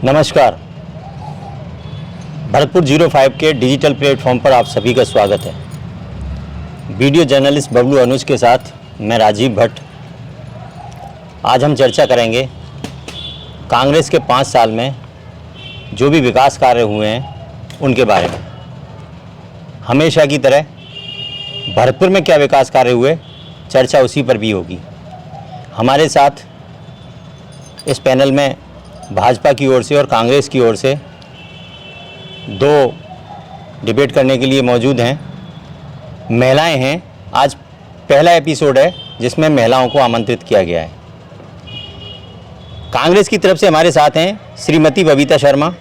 नमस्कार। भरतपुर 05 के digital platform पर आप सभी का स्वागत है। वीडियो जर्नलिस्ट बबलू अनुज के साथ मैं राजीव भट्ट। आज हम चर्चा करेंगे कांग्रेस के 5 साल में जो भी विकास कार्य हुए हैं उनके बारे में। हमेशा की तरह भरतपुर में क्या विकास कार्य हुए, चर्चा उसी पर भी होगी। हमारे साथ इस पैनल में भाजपा की ओर से और कांग्रेस की ओर से 2 डिबेट करने के लिए मौजूद हैं। महिलाएं हैं। आज पहला एपिसोड है जिसमें महिलाओं को आमंत्रित किया गया है। कांग्रेस की तरफ से हमारे साथ हैं श्रीमती बबीता शर्मा,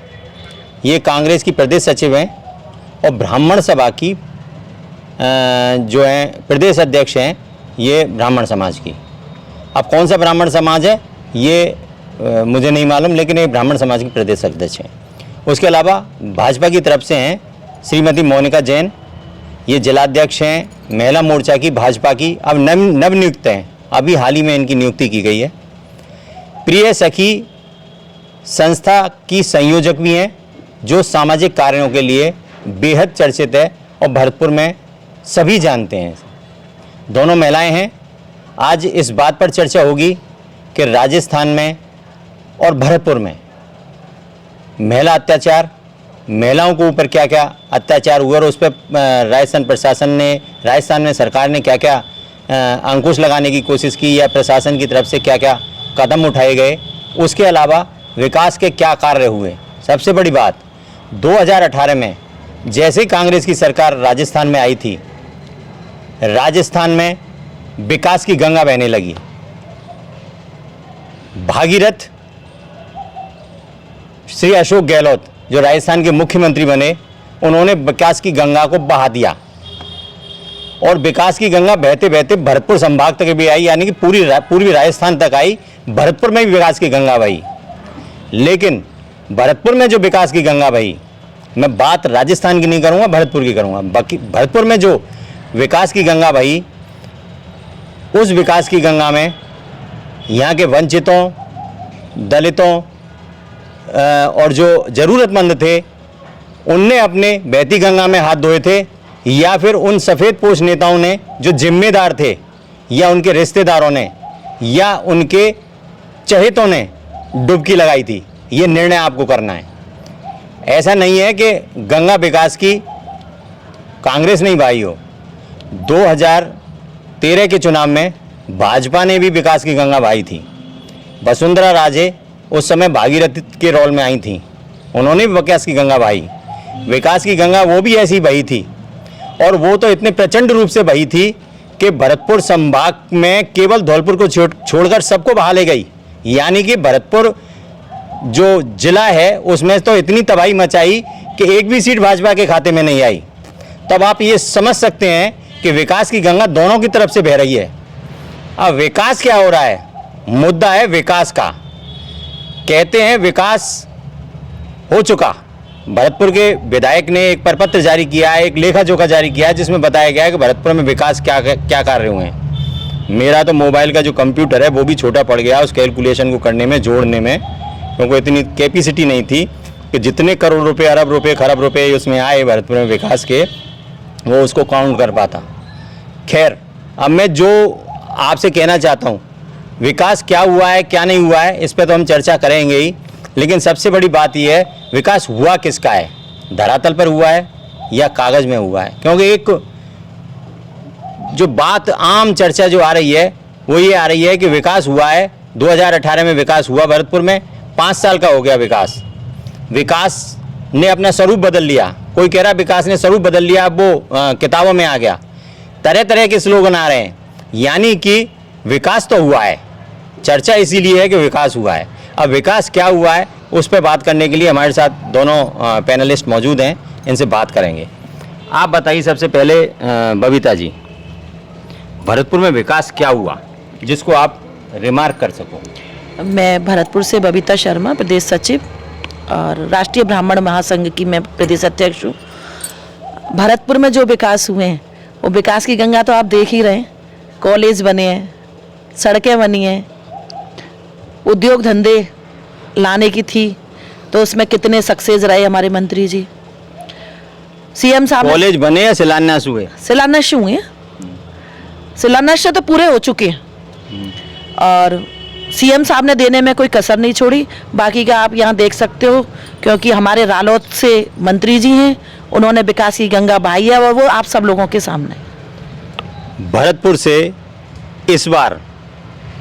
ये कांग्रेस की प्रदेश सचिव हैं और ब्राह्मण सभा की जो हैं प्रदेश अध्यक्ष हैं, ये ब्राह्मण समाज की। अब कौन सा ब्राह्मण समाज है ये मुझे नहीं मालूम, लेकिन ये ब्राह्मण समाज की प्रदेश अध्यक्ष हैं। उसके अलावा भाजपा की तरफ से हैं श्रीमती मोनिका जैन, ये जिलाध्यक्ष हैं महिला मोर्चा की भाजपा की, अब नवनियुक्त हैं, अभी हाल ही में इनकी नियुक्ति की गई है। प्रिय सखी संस्था की संयोजक भी हैं, जो सामाजिक कार्यों के लिए बेहद चर्चित है और भरतपुर में सभी जानते हैं। दोनों महिलाएं हैं। आज इस बात पर चर्चा होगी कि राजस्थान में और भरतपुर में महिला अत्याचार, महिलाओं के ऊपर क्या क्या अत्याचार हुआ और उस पर राजस्थान में सरकार ने क्या क्या अंकुश लगाने की कोशिश की या प्रशासन की तरफ से क्या क्या कदम उठाए गए, उसके अलावा विकास के क्या कार्य हुए। सबसे बड़ी बात, 2018 में जैसे कांग्रेस की सरकार राजस्थान में आई थी, राजस्थान में विकास की गंगा बहने लगी। भागीरथ श्री अशोक गहलोत जो राजस्थान के मुख्यमंत्री बने, उन्होंने विकास की गंगा को बहा दिया और विकास की गंगा बहते बहते भरतपुर संभाग तक भी आई, यानी कि पूर्वी राजस्थान तक आई। भरतपुर में भी विकास की गंगा बही। लेकिन भरतपुर में जो विकास की गंगा बही, मैं बात राजस्थान की नहीं करूंगा, भरतपुर की करूंगा। बाकी भरतपुर में जो विकास की गंगा बही, उस विकास की गंगा में यहाँ के वंचितों, दलितों और जो ज़रूरतमंद थे, उनने अपने बहती गंगा में हाथ धोए थे, या फिर उन सफ़ेद पोश नेताओं ने जो जिम्मेदार थे, या उनके रिश्तेदारों ने या उनके चहेतों ने डुबकी लगाई थी। ये निर्णय आपको करना है। ऐसा नहीं है कि गंगा विकास की कांग्रेस नहीं बहाई हो। 2013 के चुनाव में भाजपा ने भी विकास की गंगा बहाई थी। वसुंधरा राजे उस समय भागीरथ के रोल में आई थी, उन्होंने भी विकास की गंगा बहाई। विकास की गंगा वो भी ऐसी बही थी, और वो तो इतने प्रचंड रूप से बही थी कि भरतपुर संभाग में केवल धौलपुर को छोड़कर सबको बहा ले गई। यानी कि भरतपुर जो जिला है उसमें तो इतनी तबाही मचाई कि एक भी सीट भाजपा के खाते में नहीं आई। तब आप ये समझ सकते हैं कि विकास की गंगा दोनों की तरफ से बह रही है। अब विकास क्या हो रहा है, मुद्दा है विकास का। कहते हैं विकास हो चुका। भरतपुर के विधायक ने एक प्रपत्र जारी किया है, एक लेखा जोखा जारी किया है, जिसमें बताया गया है कि भरतपुर में विकास क्या कार्य हुए हैं। मेरा तो मोबाइल का जो कंप्यूटर है वो भी छोटा पड़ गया उस कैलकुलेशन को करने में, जोड़ने में, क्योंकि इतनी कैपेसिटी नहीं थी कि जितने करोड़ रुपए, अरब रुपए, खरब रुपए उसमें आए भरतपुर में विकास के, वो उसको काउंट कर पाता। खैर, अब मैं जो आपसे कहना चाहता हूँ, विकास क्या हुआ है क्या नहीं हुआ है इस पर तो हम चर्चा करेंगे ही, लेकिन सबसे बड़ी बात यह है विकास हुआ किसका है, धरातल पर हुआ है या कागज़ में हुआ है। क्योंकि एक जो बात आम चर्चा जो आ रही है वो ये आ रही है कि विकास हुआ है, 2018 में विकास हुआ भरतपुर में, 5 साल का हो गया विकास। विकास ने अपना स्वरूप बदल लिया। कोई कह रहा विकास ने स्वरूप बदल लिया, अब वो किताबों में आ गया। तरह तरह के स्लोगन आ रहे हैं, यानी कि विकास तो हुआ है। चर्चा इसीलिए है कि विकास हुआ है। अब विकास क्या हुआ है उस पर बात करने के लिए हमारे साथ दोनों पैनलिस्ट मौजूद हैं, इनसे बात करेंगे। आप बताइए सबसे पहले बबीता जी, भरतपुर में विकास क्या हुआ जिसको आप रिमार्क कर सको। मैं भरतपुर से बबीता शर्मा, प्रदेश सचिव और राष्ट्रीय ब्राह्मण महासंघ की मैं प्रदेश अध्यक्ष हूँ। भरतपुर में जो विकास हुए हैं वो विकास की गंगा तो आप देख ही रहे हैं। कॉलेज बने हैं, सड़कें बनी हैं, उद्योग धंधे लाने की थी, तो उसमें कितने सक्सेस रहे हमारे मंत्री जी। सीएम साहब ने- कॉलेज बने या शिलान्यास हुए? शिलान्यास हुए हैं, शिलान्यास तो पूरे हो चुके हैं और सीएम साहब ने देने में कोई कसर नहीं छोड़ी। बाकी का आप यहाँ देख सकते हो, क्योंकि हमारे रालोद से मंत्री जी हैं, उन्होंने विकास की गंगा बहाई है और वो आप सब लोगों के सामने। भरतपुर से इस बार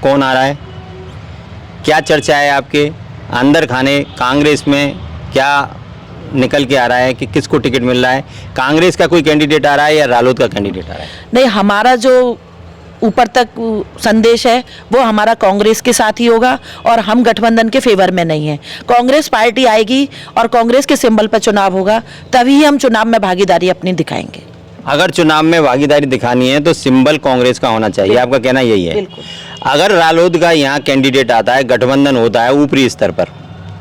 कौन आ रहा है? क्या चर्चा है आपके अंदर खाने? कांग्रेस में क्या निकल के आ रहा है कि किसको टिकट मिल रहा है? कांग्रेस का कोई कैंडिडेट आ रहा है या रालोद का कैंडिडेट आ रहा है? नहीं, हमारा जो ऊपर तक संदेश है वो हमारा कांग्रेस के साथ ही होगा और हम गठबंधन के फेवर में नहीं है। कांग्रेस पार्टी आएगी और कांग्रेस के सिंबल पर चुनाव होगा, तभी हम चुनाव में भागीदारी अपनी दिखाएंगे। अगर चुनाव में भागीदारी दिखानी है तो सिंबल कांग्रेस का होना चाहिए, आपका कहना यही है? बिल्कुल। अगर रालोद का यहाँ कैंडिडेट आता है, गठबंधन होता है ऊपरी स्तर पर,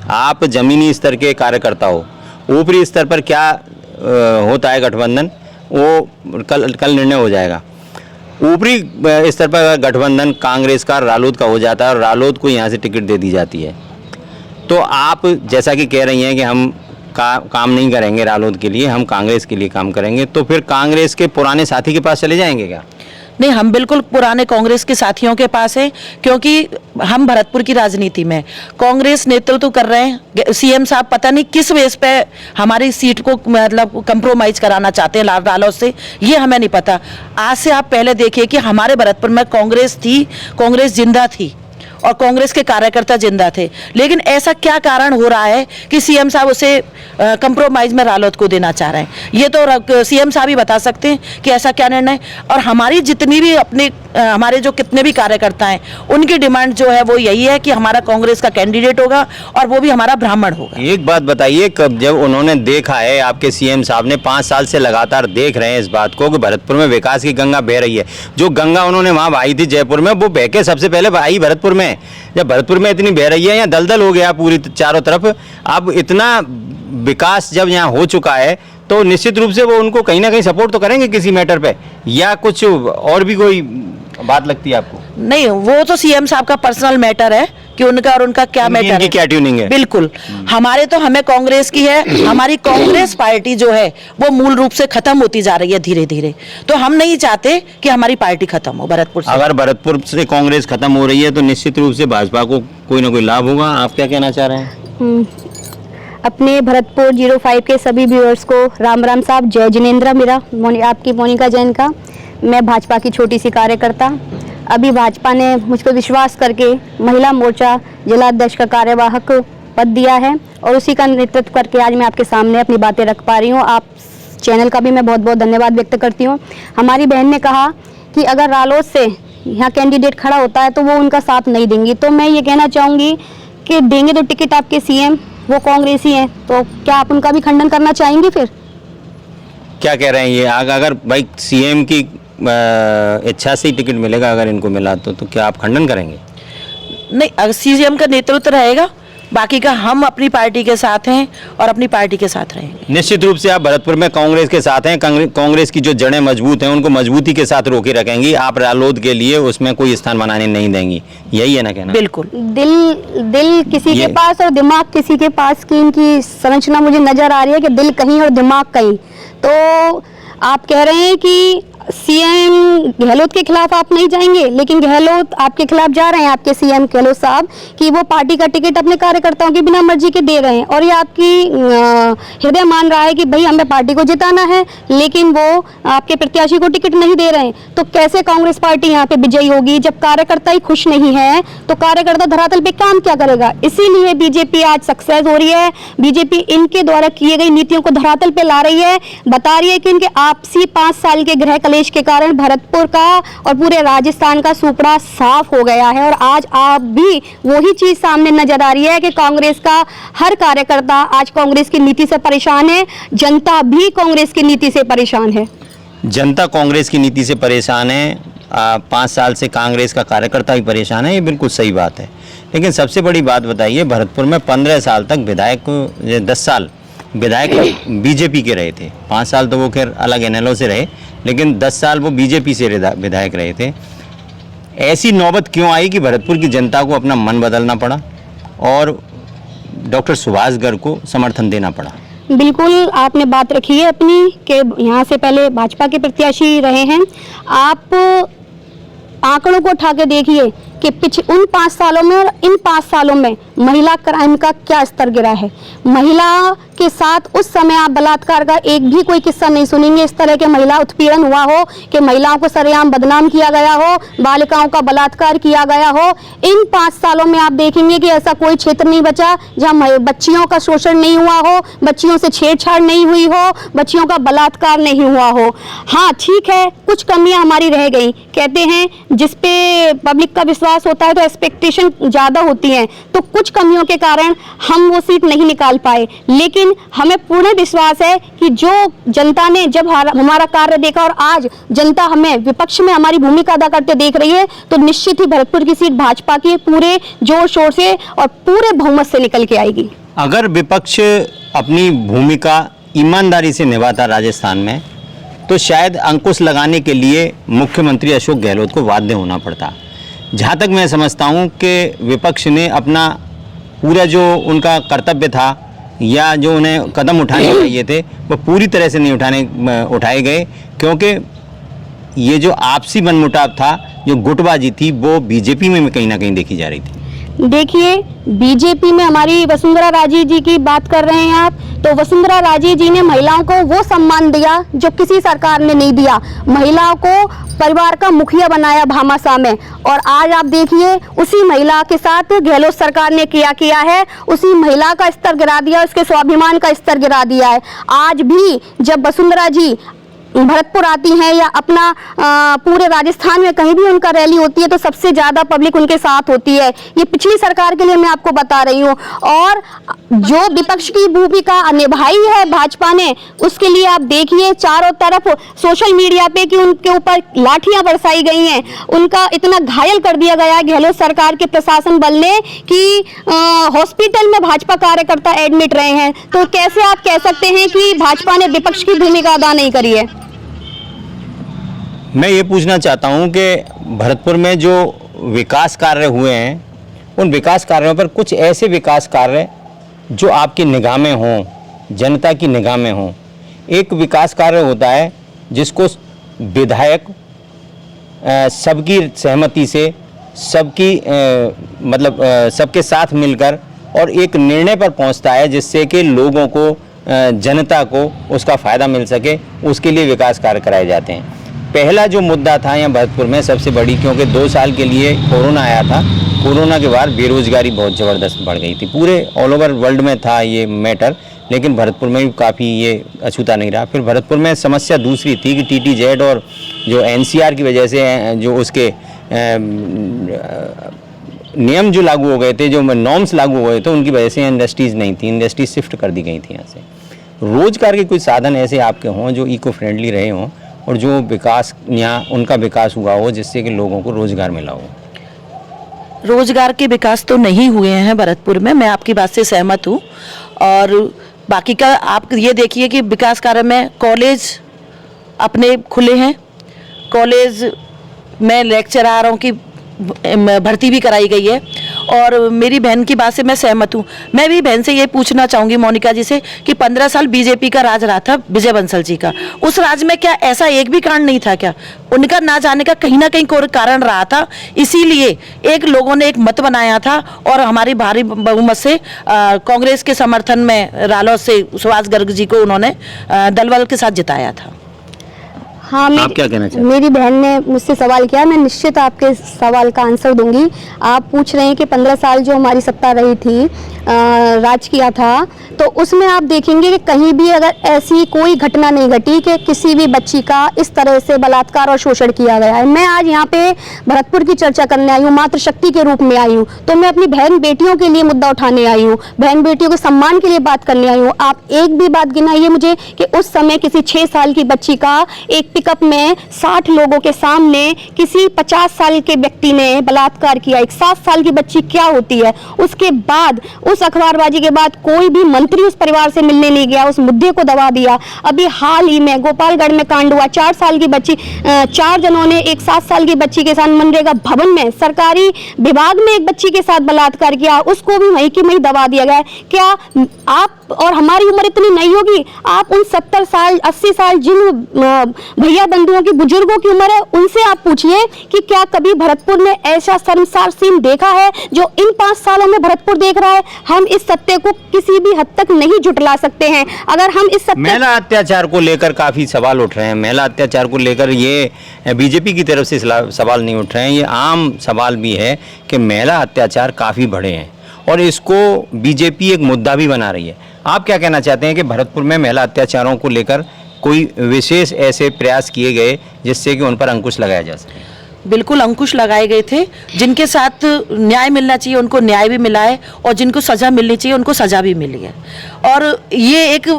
आप जमीनी स्तर के कार्यकर्ता हो, ऊपरी स्तर पर क्या होता है गठबंधन, वो कल निर्णय हो जाएगा। ऊपरी स्तर पर अगर गठबंधन कांग्रेस का रालोद का हो जाता है और रालोद को यहाँ से टिकट दे दी जाती है, तो आप जैसा कि कह रही हैं कि हम काम नहीं करेंगे रालोद के लिए, हम कांग्रेस के लिए काम करेंगे, तो फिर कांग्रेस के पुराने साथी के पास चले जाएंगे क्या? नहीं, हम बिल्कुल पुराने कांग्रेस के साथियों के पास हैं, क्योंकि हम भरतपुर की राजनीति में कांग्रेस नेतृत्व कर रहे हैं। सीएम साहब पता नहीं किस बेस पे हमारी सीट को मतलब कंप्रोमाइज कराना चाहते हैं रालोद से, ये हमें नहीं पता। आज से आप पहले देखिए कि हमारे भरतपुर में कांग्रेस थी, कांग्रेस जिंदा थी और कांग्रेस के कार्यकर्ता जिंदा थे, लेकिन ऐसा क्या कारण हो रहा है कि सीएम साहब उसे कंप्रोमाइज में रालोद को देना चाह रहे हैं? ये तो सीएम साहब ही बता सकते हैं कि ऐसा क्या निर्णय। और हमारी जितनी भी अपने हमारे जो कितने भी कार्यकर्ता हैं, उनकी डिमांड जो है वो यही है कि हमारा कांग्रेस का कैंडिडेट होगा और वो भी हमारा ब्राह्मण होगा। एक बात बताइए, कब जब उन्होंने देखा है, आपके सीएम साहब ने 5 साल से लगातार देख रहे हैं इस बात को कि भरतपुर में विकास की गंगा बह रही है, जो गंगा उन्होंने वहाँ बहाई थी जयपुर में, वो बह के सबसे पहले बहाई भरतपुर में। जब भरतपुर में इतनी बह रही है, यहाँ दलदल हो गया पूरी चारों तरफ, अब इतना विकास जब यहाँ हो चुका है तो निश्चित रूप से वो उनको कहीं ना कहीं सपोर्ट तो करेंगे किसी मैटर पे, या कुछ और भी कोई बात लगती है आपको? नहीं, वो तो सीएम साहब का पर्सनल मैटर है कि उनका और उनका क्या मैटर है, क्या ट्यूनिंग है। बिल्कुल। हमारे तो हमें कांग्रेस की है, हमारी कांग्रेस पार्टी जो है वो मूल रूप से खत्म होती जा रही है धीरे धीरे, तो हम नहीं चाहते कि हमारी पार्टी खत्म हो भरतपुर से। अगर भरतपुर से कांग्रेस खत्म हो रही है तो निश्चित रूप से भाजपा को कोई ना कोई लाभ होगा, आप क्या कहना चाह रहे हैं? अपने भरतपुर 05 के सभी व्यूअर्स को राम राम साहब, जय जिनेंद्र। मेरा आपकी मोनिका जैन का, मैं भाजपा की छोटी सी कार्यकर्ता। अभी भाजपा ने मुझको विश्वास करके महिला मोर्चा जिलाध्यक्ष का कार्यवाहक पद दिया है और उसी का नेतृत्व करके आज मैं आपके सामने अपनी बातें रख पा रही हूँ। आप चैनल का भी मैं बहुत बहुत धन्यवाद व्यक्त करती हूँ। हमारी बहन ने कहा कि अगर रालोद से यहाँ कैंडिडेट खड़ा होता है तो वो उनका साथ नहीं देंगी, तो मैं ये कहना चाहूँगी कि देंगे तो टिकट आपके सीएम वो कांग्रेसी हैं, तो क्या आप उनका भी खंडन करना चाहेंगे? फिर क्या कह रहे हैं ये? अगर भाई सीएम की इच्छा से ही टिकट मिलेगा, अगर इनको मिला तो क्या आप खंडन करेंगे? नहीं, अगर सीएम का नेतृत्व रहेगा, बाकी का हम अपनी पार्टी के साथ हैं और अपनी पार्टी के साथ रहेंगे। निश्चित रूप से आप भरतपुर में कांग्रेस के साथ हैं, कांग्रेस की जो जड़ें मजबूत हैं उनको मजबूती के साथ रोके रखेंगी, आप रालोद के लिए उसमें कोई स्थान बनाने नहीं देंगी, यही है ना कहना? बिल्कुल। दिल किसी के पास और दिमाग किसी के पास की इनकी संरचना मुझे नजर आ रही है कि दिल कहीं और दिमाग कहीं। तो आप कह रहे हैं कि सीएम गहलोत के खिलाफ आप नहीं जाएंगे, लेकिन गहलोत आपके खिलाफ जा रहे हैं, आपके सीएम गहलोत साहब, कि वो पार्टी का टिकट अपने कार्यकर्ताओं की बिना मर्जी के दे रहे हैं और ये आपकी हृदय मान रहा है कि भाई हमें पार्टी को जिताना है, लेकिन वो आपके प्रत्याशी को टिकट नहीं दे रहे हैं। तो कैसे कांग्रेस पार्टी यहाँ पे विजयी होगी? जब कार्यकर्ता ही खुश नहीं है तो कार्यकर्ता धरातल पे काम क्या करेगा? इसीलिए बीजेपी आज सक्सेस हो रही है। बीजेपी इनके द्वारा किए गई नीतियों को धरातल पे ला रही है, बता रही है कि इनके आपसी 5 साल के गृह कलेश के कारण भरतपुर का और पूरे राजस्थान का सुपड़ा साफ हो गया है। और आज आप भी वही चीज सामने नजर आ रही है कि कांग्रेस का हर कार्यकर्ता आज कांग्रेस की नीति से परेशान है, जनता भी कांग्रेस की नीति से परेशान है। जनता कांग्रेस की नीति से परेशान है, 5 साल से कांग्रेस का कार्यकर्ता भी परेशान है, ये बिल्कुल सही बात है। लेकिन सबसे बड़ी बात बताइए, भरतपुर में 15 साल तक विधायक, 10 साल विधायक बीजेपी के रहे थे, 5 साल तो वो खैर अलग एनएलओ से रहे, लेकिन 10 साल वो बीजेपी से विधायक रहे थे। ऐसी नौबत क्यों आई कि भरतपुर की जनता को अपना मन बदलना पड़ा और डॉक्टर सुभाष गर्ग को समर्थन देना पड़ा? बिल्कुल आपने बात रखी है अपनी कि यहाँ से पहले भाजपा के प्रत्याशी रहे हैं। आप आंकड़ों को उठा के देखिए कि उन 5 सालों में और इन 5 सालों में महिला क्राइम का क्या स्तर गिरा है। महिला के साथ उस समय आप बलात्कार का एक भी कोई किस्सा नहीं सुनेंगे, इस तरह के महिला उत्पीड़न हुआ हो कि महिलाओं को सरेआम बदनाम किया गया हो, बालिकाओं का बलात्कार किया गया हो। इन 5 सालों में आप देखेंगे कि ऐसा कोई क्षेत्र नहीं बचा जहां बच्चियों का शोषण नहीं हुआ हो, बच्चियों से छेड़छाड़ नहीं हुई हो, बच्चियों का बलात्कार नहीं हुआ हो। हाँ ठीक है, कुछ कमियां हमारी रह गई। कहते हैं जिस पे पब्लिक का विश्वास होता है तो एक्सपेक्टेशन ज़्यादा होती हैं, तो कुछ कमियों के कारण हम वो सीट नहीं निकाल पाए। लेकिन हमें पूर्ण विश्वास है कि जो जनता ने जब हमारा कार्य देखा और आज जनता हमें विपक्ष में हमारी भूमिका अदा करते देख रही है, तो निश्चित ही भरतपुर की सीट भाजपा की पूरे जोर शोर से और पूरे बहुमत से निकल के आएगी। अगर विपक्ष अपनी भूमिका ईमानदारी से निभाता राजस्थान में, तो शायद अंकुश लगाने के लिए मुख्यमंत्री अशोक गहलोत को बाध्य होना पड़ता। जहाँ तक मैं समझता हूँ कि विपक्ष ने अपना पूरा जो उनका कर्तव्य था या जो उन्हें कदम उठाने चाहिए थे वो पूरी तरह से नहीं उठाए गए, क्योंकि ये जो आपसी मनमुटाव था, जो गुटबाजी थी, वो बीजेपी में कहीं ना कहीं देखी जा रही थी। देखिए बीजेपी में हमारी वसुंधरा राजे जी की बात कर रहे हैं आप, तो वसुंधरा राजे जी ने महिलाओं को वो सम्मान दिया जो किसी सरकार ने नहीं दिया। महिलाओं को परिवार का मुखिया बनाया भामाशाह में, और आज आप देखिए उसी महिला के साथ गहलोत सरकार ने किया है, उसी महिला का स्तर गिरा दिया, उसके स्वाभिमान का स्तर गिरा दिया है। आज भी जब वसुंधरा जी भरतपुर आती हैं या अपना पूरे राजस्थान में कहीं भी उनका रैली होती है तो सबसे ज़्यादा पब्लिक उनके साथ होती है। ये पिछली सरकार के लिए मैं आपको बता रही हूँ। और जो विपक्ष की भूमिका निभाई है भाजपा ने, उसके लिए आप देखिए चारों तरफ सोशल मीडिया पे कि उनके ऊपर लाठियां बरसाई गई हैं, उनका इतना घायल कर दिया गया है गहलोत सरकार के प्रशासन बल ने कि हॉस्पिटल में भाजपा कार्यकर्ता एडमिट रहे हैं। तो कैसे आप कह सकते हैं कि भाजपा ने विपक्ष की भूमिका अदा नहीं करी है? मैं ये पूछना चाहता हूँ कि भरतपुर में जो विकास कार्य हुए हैं, उन विकास कार्यों पर कुछ ऐसे विकास कार्य जो आपकी निगाह में हों, जनता की निगाह में हों। एक विकास कार्य होता है जिसको विधायक सबकी सहमति से, सबके साथ मिलकर और एक निर्णय पर पहुंचता है जिससे कि लोगों को, जनता को उसका फ़ायदा मिल सके, उसके लिए विकास कार्य कराए जाते हैं। पहला जो मुद्दा था यहाँ भरतपुर में सबसे बड़ी, क्योंकि 2 साल के लिए कोरोना आया था, कोरोना के बाद बेरोजगारी बहुत ज़बरदस्त बढ़ गई थी। पूरे ऑल ओवर वर्ल्ड में था ये मैटर, लेकिन भरतपुर में भी काफ़ी ये अछूता नहीं रहा। फिर भरतपुर में समस्या दूसरी थी कि TTZ और जो NCR की वजह से जो उसके नियम जो लागू हो गए थे, जो नॉर्म्स लागू हो गए थे, उनकी वजह से इंडस्ट्रीज़ नहीं थी, इंडस्ट्रीज शिफ्ट कर दी गई थी यहाँ से। रोज़गार के कुछ साधन ऐसे आपके हों जो इको फ्रेंडली रहे हों और जो विकास यहाँ उनका विकास हुआ हो जिससे कि लोगों को रोज़गार मिला हो। रोजगार के विकास तो नहीं हुए हैं भरतपुर में, मैं आपकी बात से सहमत हूँ। और बाकी का आप ये देखिए कि विकास कार्य में कॉलेज अपने खुले हैं, कॉलेज में लेक्चरारों की भर्ती भी कराई गई है। और मेरी बहन की बात से मैं सहमत हूँ। मैं भी बहन से ये पूछना चाहूँगी मोनिका जी से कि 15 साल बीजेपी का राज रहा था विजय बंसल जी का, उस राज में क्या ऐसा एक भी कांड नहीं था क्या? उनका ना जाने का कहीं ना कहीं कोई कारण रहा था, इसीलिए एक लोगों ने एक मत बनाया था और हमारी भारी बहुमत से कांग्रेस के समर्थन में रालोद से सुभाष गर्ग जी को उन्होंने दलबल के साथ जिताया था। हाँ, आप क्या कहना चाहते हैं? मेरी बहन ने मुझसे सवाल किया, मैं निश्चित आपके सवाल का आंसर दूंगी। आप पूछ रहे हैं कि 15 साल जो हमारी सत्ता रही थी, राज किया था, तो उसमें आप देखेंगे कि कहीं भी अगर ऐसी कोई घटना नहीं घटी कि किसी भी बच्ची का इस तरह से बलात्कार और शोषण किया गया है। मैं आज यहाँ पे भरतपुर की चर्चा करने आई हूँ, मातृशक्ति के रूप में आई हूँ, तो मैं अपनी बहन बेटियों के लिए मुद्दा उठाने आई हूँ, बहन बेटियों के सम्मान के लिए बात करने आई हूँ। आप एक भी बात गिनाइए मुझे कि उस समय किसी 6 साल की बच्ची का एक पिकअप में 60 लोगों के सामने किसी 50 साल के व्यक्ति ने बलात्कार किया, एक 7 साल की बच्ची क्या होती है। उसके बाद उस अखबारबाजी के बाद कोई भी मंत्री उस परिवार से मिलने नहीं गया, उस मुद्दे को दबा दिया। अभी हाल ही में गोपालगढ़ में कांड हुआ, 4 साल की बच्ची, 4 जनों ने एक 7 साल की बच्ची के साथ मनरेगा भवन में सरकारी विभाग में एक बच्ची के साथ बलात्कार किया, उसको भी वहीं की वहीं दबा दिया गया है। क्या आप और हमारी उम्र इतनी नहीं होगी, आप उन 70 साल 80 साल जिन भैया बंधुओं की, बुजुर्गों की उम्र है, उनसे आप पूछिए कि क्या कभी भरतपुर में ऐसा शर्मसार सीन देखा है जो इन 5 सालों में भरतपुर देख रहा है। हम इस सत्य को किसी भी हद तक नहीं झुटला सकते हैं। अगर हम इस सत्य, महिला अत्याचार को लेकर काफी सवाल उठ रहे हैं। महिला अत्याचार को लेकर ये बीजेपी की तरफ से सवाल नहीं उठ रहे हैं, ये आम सवाल भी है कि महिला अत्याचार काफी बढ़े हैं और इसको बीजेपी एक मुद्दा भी बना रही है। आप क्या कहना चाहते हैं कि भरतपुर में महिला अत्याचारों को लेकर कोई विशेष ऐसे प्रयास किए गए जिससे कि उन पर अंकुश लगाया जा सके? बिल्कुल अंकुश लगाए गए थे। जिनके साथ न्याय मिलना चाहिए उनको न्याय भी मिला है और जिनको सज़ा मिलनी चाहिए उनको सज़ा भी मिली है। और ये एक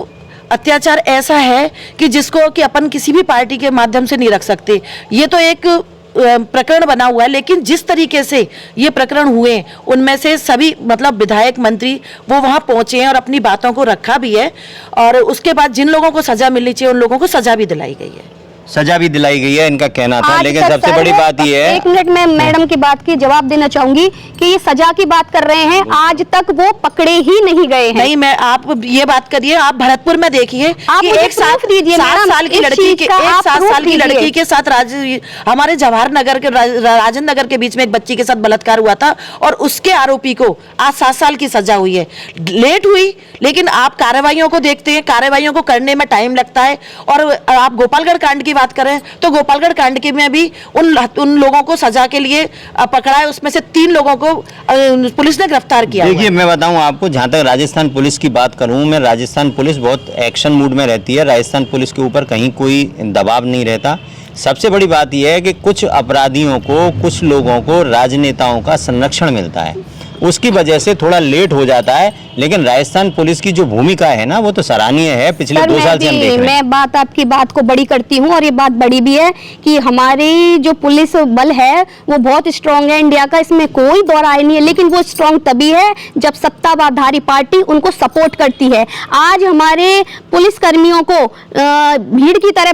अत्याचार ऐसा है कि जिसको कि अपन किसी भी पार्टी के माध्यम से नहीं रख सकते। ये तो एक प्रकरण बना हुआ है, लेकिन जिस तरीके से ये प्रकरण हुए उनमें से सभी मतलब विधायक मंत्री वो वहाँ पहुँचे हैं और अपनी बातों को रखा भी है और उसके बाद जिन लोगों को सज़ा मिलनी चाहिए उन लोगों को सज़ा भी दिलाई गई है। सजा भी दिलाई गई है, इनका कहना था। लेकिन सबसे बड़ी बात ये है, 1 मिनट में मैडम की बात की जवाब देना चाहूंगी कि ये सजा की बात कर रहे हैं, आज तक वो पकड़े ही नहीं गए हैं। नहीं, मैं आप ये बात करिए, आप भरतपुर में देखिए कि एक 7 साल की लड़की के 7 साल की लड़की के साथ हमारे जवाहर नगर के राजेंद्र नगर के बीच में एक बच्ची के साथ बलात्कार हुआ था और उसके आरोपी को आज 7 साल की सजा हुई है। लेट हुई, लेकिन आप कार्रवाइयों को देखते हैं, कार्रवाइयों को करने में टाइम लगता है। और आप गोपालगढ़ कांड की बात करें तो गोपालगढ़ कांड के में भी उन लोगों को सजा के लिए पकड़ा है, उसमें से 3 लोगों को पुलिस ने गिरफ्तार किया। देखिए, मैं बताऊं आपको, जहां तक राजस्थान पुलिस की बात करूं मैं, राजस्थान पुलिस बहुत एक्शन मूड में रहती है। राजस्थान पुलिस के ऊपर कहीं कोई दबाव नहीं रहता। सबसे बड़ी बात यह है कि कुछ अपराधियों को, कुछ लोगों को राजनेताओं का संरक्षण मिलता है, उसकी वजह से थोड़ा लेट हो जाता है। लेकिन राजस्थान पुलिस की जो भूमिका है ना, वो तो सराहनीय है। पिछले 2 साल से हम देख रहे हैं। मैं बात आपकी बात को बड़ी करती हूँ और ये बात बड़ी भी है कि हमारी जो पुलिस बल है वो बहुत स्ट्रांग है इंडिया का, इसमें कोई दो राय नहीं है। लेकिन वो स्ट्रांग तभी है जब सत्ताधारी पार्टी उनको सपोर्ट करती है। आज हमारे पुलिस कर्मियों को भीड़ की तरह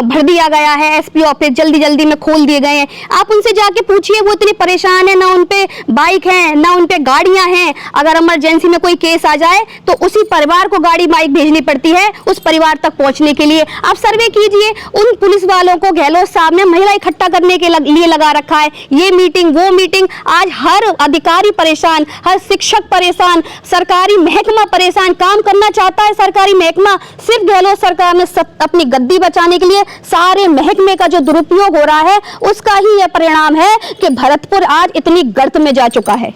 भर दिया गया है, एसपी ऑफिस जल्दी जल्दी में खोल दिए गए हैं। आप उनसे जाके पूछिए, वो इतने परेशान है, ना उन पे बाइक है ना उन पे गाड़ियां हैं। अगर इमरजेंसी में कोई केस आ जाए तो उसी परिवार को गाड़ी बाइक भेजनी पड़ती है उस परिवार तक पहुंचने के लिए। आप सर्वे कीजिए, उन पुलिस वालों को गहलोत साहब ने महिला इकट्ठा करने के लिए लगा रखा है, ये मीटिंग वो मीटिंग। आज हर अधिकारी परेशान, हर शिक्षक परेशान, सरकारी महकमा परेशान। काम करना चाहता है सरकारी महकमा, सिर्फ गहलोत सरकार ने अपनी गद्दी बचाने के लिए सारे महकमे का जो दुरुपयोग हो रहा है उसका ही यह परिणाम है कि भरतपुर आज इतनी गर्त में जा चुका है।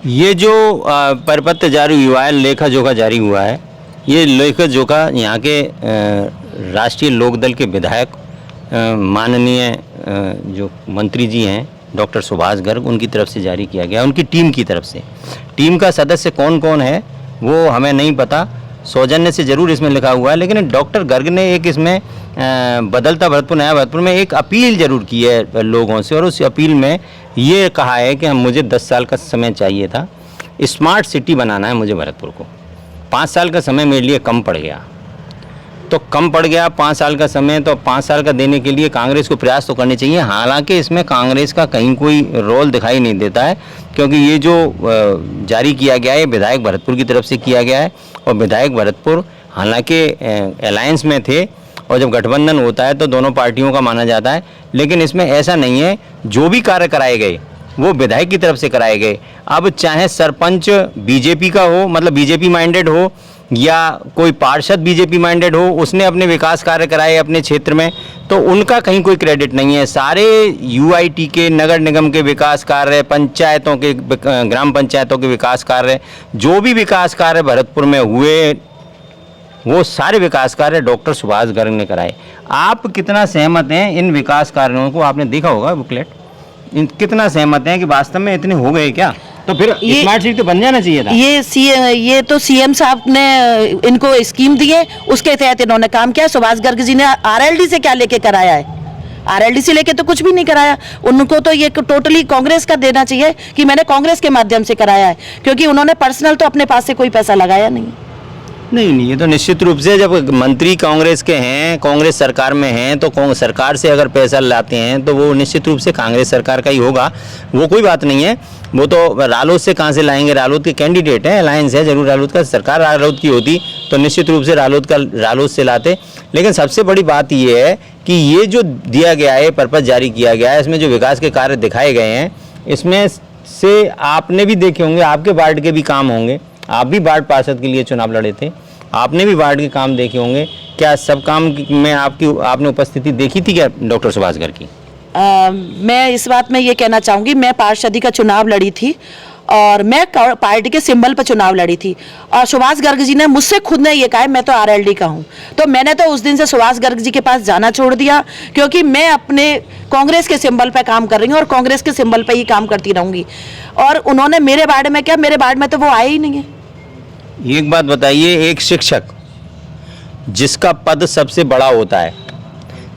ये जो परिपत्र जारी हुआ है, लेखा जोखा जारी हुआ है, ये लेखा जोखा यहाँ के राष्ट्रीय लोकदल के विधायक माननीय जो मंत्री जी हैं डॉक्टर सुभाष गर्ग, उनकी तरफ से जारी किया गया, उनकी टीम की तरफ से। टीम का सदस्य कौन कौन है वो हमें नहीं पता, सौजन्य से जरूर इसमें लिखा हुआ है। लेकिन डॉक्टर गर्ग ने एक इसमें बदलता भरतपुर नया भरतपुर में एक अपील जरूर की है लोगों से, और उस अपील में ये कहा है कि मुझे 10 साल का समय चाहिए था, स्मार्ट सिटी बनाना है मुझे भरतपुर को। 5 साल का समय मेरे लिए कम पड़ गया, तो कम पड़ गया 5 साल का समय, तो 5 साल का देने के लिए कांग्रेस को प्रयास तो करने चाहिए। हालांकि इसमें कांग्रेस का कहीं कोई रोल दिखाई नहीं देता है, क्योंकि ये जो जारी किया गया है विधायक भरतपुर की तरफ से किया गया है। और विधायक भरतपुर हालांकि अलायंस में थे और जब गठबंधन होता है तो दोनों पार्टियों का माना जाता है, लेकिन इसमें ऐसा नहीं है। जो भी कार्य कराए गए वो विधायक की तरफ से कराए गए। अब चाहे सरपंच बीजेपी का हो, मतलब बीजेपी माइंडेड हो, या कोई पार्षद बीजेपी माइंडेड हो, उसने अपने विकास कार्य कराए अपने क्षेत्र में, तो उनका कहीं कोई क्रेडिट नहीं है। सारे यूआईटी के, नगर निगम के विकास कार्य, पंचायतों के, ग्राम पंचायतों के विकास कार्य, जो भी विकास कार्य भरतपुर में हुए वो सारे विकास कार्य डॉक्टर सुभाष गर्ग ने कराए। आप कितना सहमत हैं इन विकास कार्यों को? आपने देखा होगा बुकलेट, कितना सहमत हैं कि वास्तव में इतने हो गए क्या? तो फिर स्मार्ट सिटी तो बन जाना चाहिए था। ये तो सीएम साहब ने इनको स्कीम दी है, उसके तहत इन्होंने काम किया। सुभाष गर्ग जी ने आरएलडी से क्या लेके कराया है? आरएलडी से लेके तो कुछ भी नहीं कराया। उनको तो ये टोटली कांग्रेस का देना चाहिए कि मैंने कांग्रेस के माध्यम से कराया है, क्योंकि उन्होंने पर्सनल तो अपने पास से कोई पैसा लगाया नहीं। नहीं, ये तो निश्चित रूप से जब मंत्री कांग्रेस के हैं, कांग्रेस सरकार में हैं, तो सरकार से अगर पैसा लाते हैं तो वो निश्चित रूप से कांग्रेस सरकार का ही होगा, वो कोई बात नहीं है। वो तो रालोद से कहाँ से लाएंगे? रालोद के कैंडिडेट हैं, अलायंस है, जरूर रालोद का, सरकार रालोद की होती तो निश्चित रूप से रालोद से लाते। लेकिन सबसे बड़ी बात ये है कि ये जो दिया गया है, पर्पस जारी किया गया है, इसमें जो विकास के कार्य दिखाए गए हैं, इसमें से आपने भी देखे होंगे, आपके वार्ड के भी काम होंगे, आप भी वार्ड पार्षद के लिए चुनाव लड़े थे, आपने भी वार्ड के काम देखे होंगे। क्या सब काम में आपने उपस्थिति देखी थी क्या डॉक्टर सुभाष गर्ग की? मैं इस बात में ये कहना चाहूँगी, मैं पार्षदी का चुनाव लड़ी थी और मैं पार्टी के सिंबल पर चुनाव लड़ी थी, और सुभाष गर्ग जी ने मुझसे खुद ने ये कहा है मैं तो आरएलडी का हूँ, तो मैंने तो उस दिन से सुभाष गर्ग जी के पास जाना छोड़ दिया, क्योंकि मैं अपने कांग्रेस के सिंबल पे काम कर रही हूँ और कांग्रेस के सिंबल पे ही काम करती रहूंगी। और उन्होंने मेरे वार्ड में क्या, मेरे वार्ड में तो वो आए ही नहीं है। एक बात बताइए, एक शिक्षक जिसका पद सबसे बड़ा होता है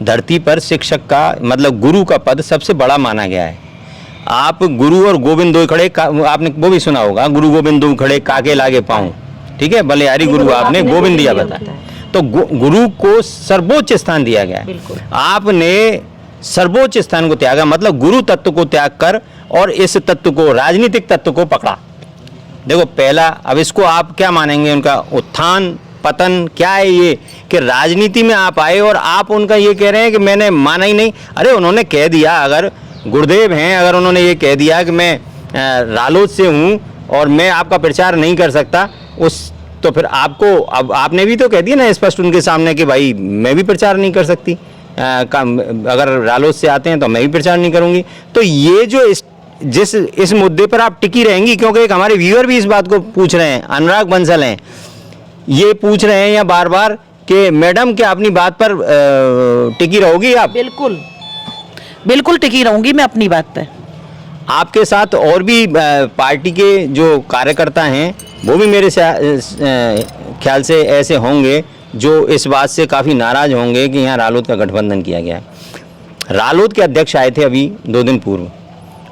धरती पर, शिक्षक का मतलब गुरु का पद सबसे बड़ा माना गया है। आप गुरु और गोविंद दो खड़े, आपने वो भी सुना होगा, गुरु गोविंद दो खड़े काके लागे पाऊं, ठीक है, बलिहारी गुरु आपने गोविंद दिया बताया। तो गुरु को सर्वोच्च स्थान दिया गया है, आपने सर्वोच्च स्थान को त्यागा, मतलब गुरु तत्व को त्याग कर और इस तत्व को, राजनीतिक तत्व को पकड़ा। देखो पहला, अब इसको आप क्या मानेंगे, उनका उत्थान पतन क्या है ये कि राजनीति में आप आए और आप उनका ये कह रहे हैं कि मैंने माना ही नहीं। अरे उन्होंने कह दिया, अगर गुरुदेव हैं, अगर उन्होंने ये कह दिया कि मैं रालोद से हूँ और मैं आपका प्रचार नहीं कर सकता, तो फिर आपको, अब आपने भी तो कह दिया ना स्पष्ट उनके सामने कि भाई मैं भी प्रचार नहीं कर सकती, अगर रालोद से आते हैं तो मैं भी प्रचार नहीं करूँगी। तो ये जो इस मुद्दे पर आप टिकी रहेंगी, क्योंकि एक हमारे व्यूअर भी इस बात को पूछ रहे हैं, अनुराग बंसल हैं, ये पूछ रहे हैं या बार बार कि मैडम क्या अपनी बात पर टिकी रहोगी आप? बिल्कुल बिल्कुल टिकी रहूंगी मैं अपनी बात पे। आपके साथ और भी पार्टी के जो कार्यकर्ता हैं वो भी मेरे ख्याल से ऐसे होंगे जो इस बात से काफ़ी नाराज़ होंगे कि यहाँ रालोद का गठबंधन किया गया है। रालोद के अध्यक्ष आए थे अभी 2 दिन पूर्व,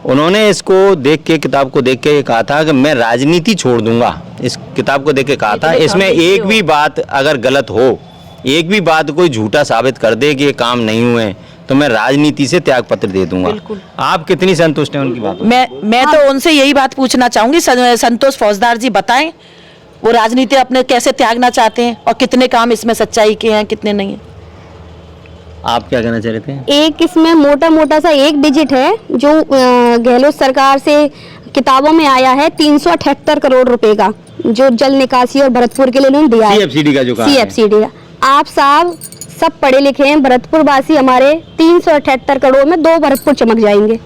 उन्होंने इसको देख के, किताब को देख के ये कहा था कि मैं राजनीति छोड़ दूंगा। इस किताब को देख के कहा था, इसमें एक भी बात अगर गलत हो, एक भी बात कोई झूठा साबित कर दे कि ये काम नहीं हुए, तो मैं राजनीति से त्याग पत्र दे दूंगा। आप कितनी संतुष्ट हैं उनकी बात? मैं तो उनसे यही बात पूछना चाहूंगी, संतोष फौजदार जी बताएं वो राजनीति अपने कैसे त्यागना चाहते हैं और कितने काम इसमें सच्चाई के हैं, कितने नहीं है। आप क्या कहना चाह रहे थे? एक इसमें मोटा सा एक डिजिट है जो गहलोत सरकार से किताबों में आया है, 378 करोड़ रुपए का, जो जल निकासी और भरतपुर के लिए उन्होंने दिया है, CFCD का जो कहा है। CFCD का। आप साहब सब पढ़े लिखे हैं, भरतपुर वासी हमारे 378 करोड़ में 2 भरतपुर चमक जाएंगे,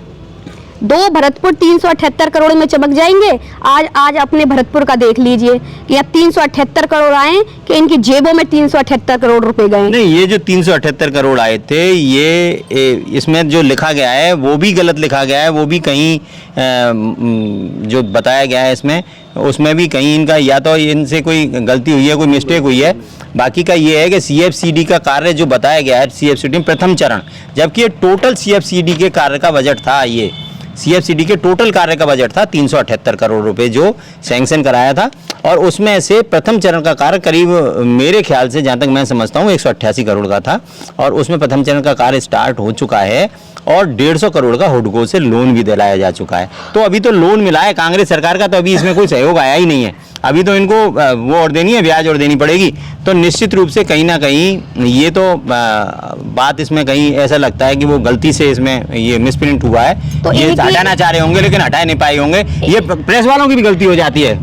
2 भरतपुर 378 करोड़ में चमक जाएंगे। आज अपने भरतपुर का देख लीजिए कि अब 378 करोड़ आए कि इनकी जेबों में 378 करोड़ रुपए गए। नहीं, ये जो 378 करोड़ आए थे, ये इसमें जो लिखा गया है वो भी गलत लिखा गया है, वो भी कहीं जो बताया गया है इसमें, उसमें भी कहीं इनका या तो इनसे कोई गलती हुई है, कोई मिस्टेक हुई है। बाकी का ये है कि CFCD का कार्य जो बताया गया है, CFCD में प्रथम चरण, जबकि ये टोटल CFCD के कार्य का बजट था, ये CFCD के टोटल कार्य का बजट था 378 करोड़ रुपए जो सैंक्शन कराया था, और उसमें से प्रथम चरण का कार्य करीब मेरे ख्याल से, जहाँ तक मैं समझता हूँ, 188 करोड़ का था, और उसमें प्रथम चरण का कार्य स्टार्ट हो चुका है और 150 करोड़ का हुडको से लोन भी दिलाया जा चुका है। तो अभी तो लोन मिला है कांग्रेस सरकार का, तो अभी इसमें कोई सहयोग आया ही नहीं है, अभी तो इनको वो और देनी है, ब्याज और देनी पड़ेगी। तो निश्चित रूप से कहीं ना कहीं ये तो बात इसमें कहीं ऐसा लगता है कि वो गलती से इसमें ये मिसप्रिंट हुआ है, तो ये हटाना चाह रहे होंगे लेकिन हटा नहीं पाए होंगे। ये प्रेस वालों की भी गलती हो जाती है,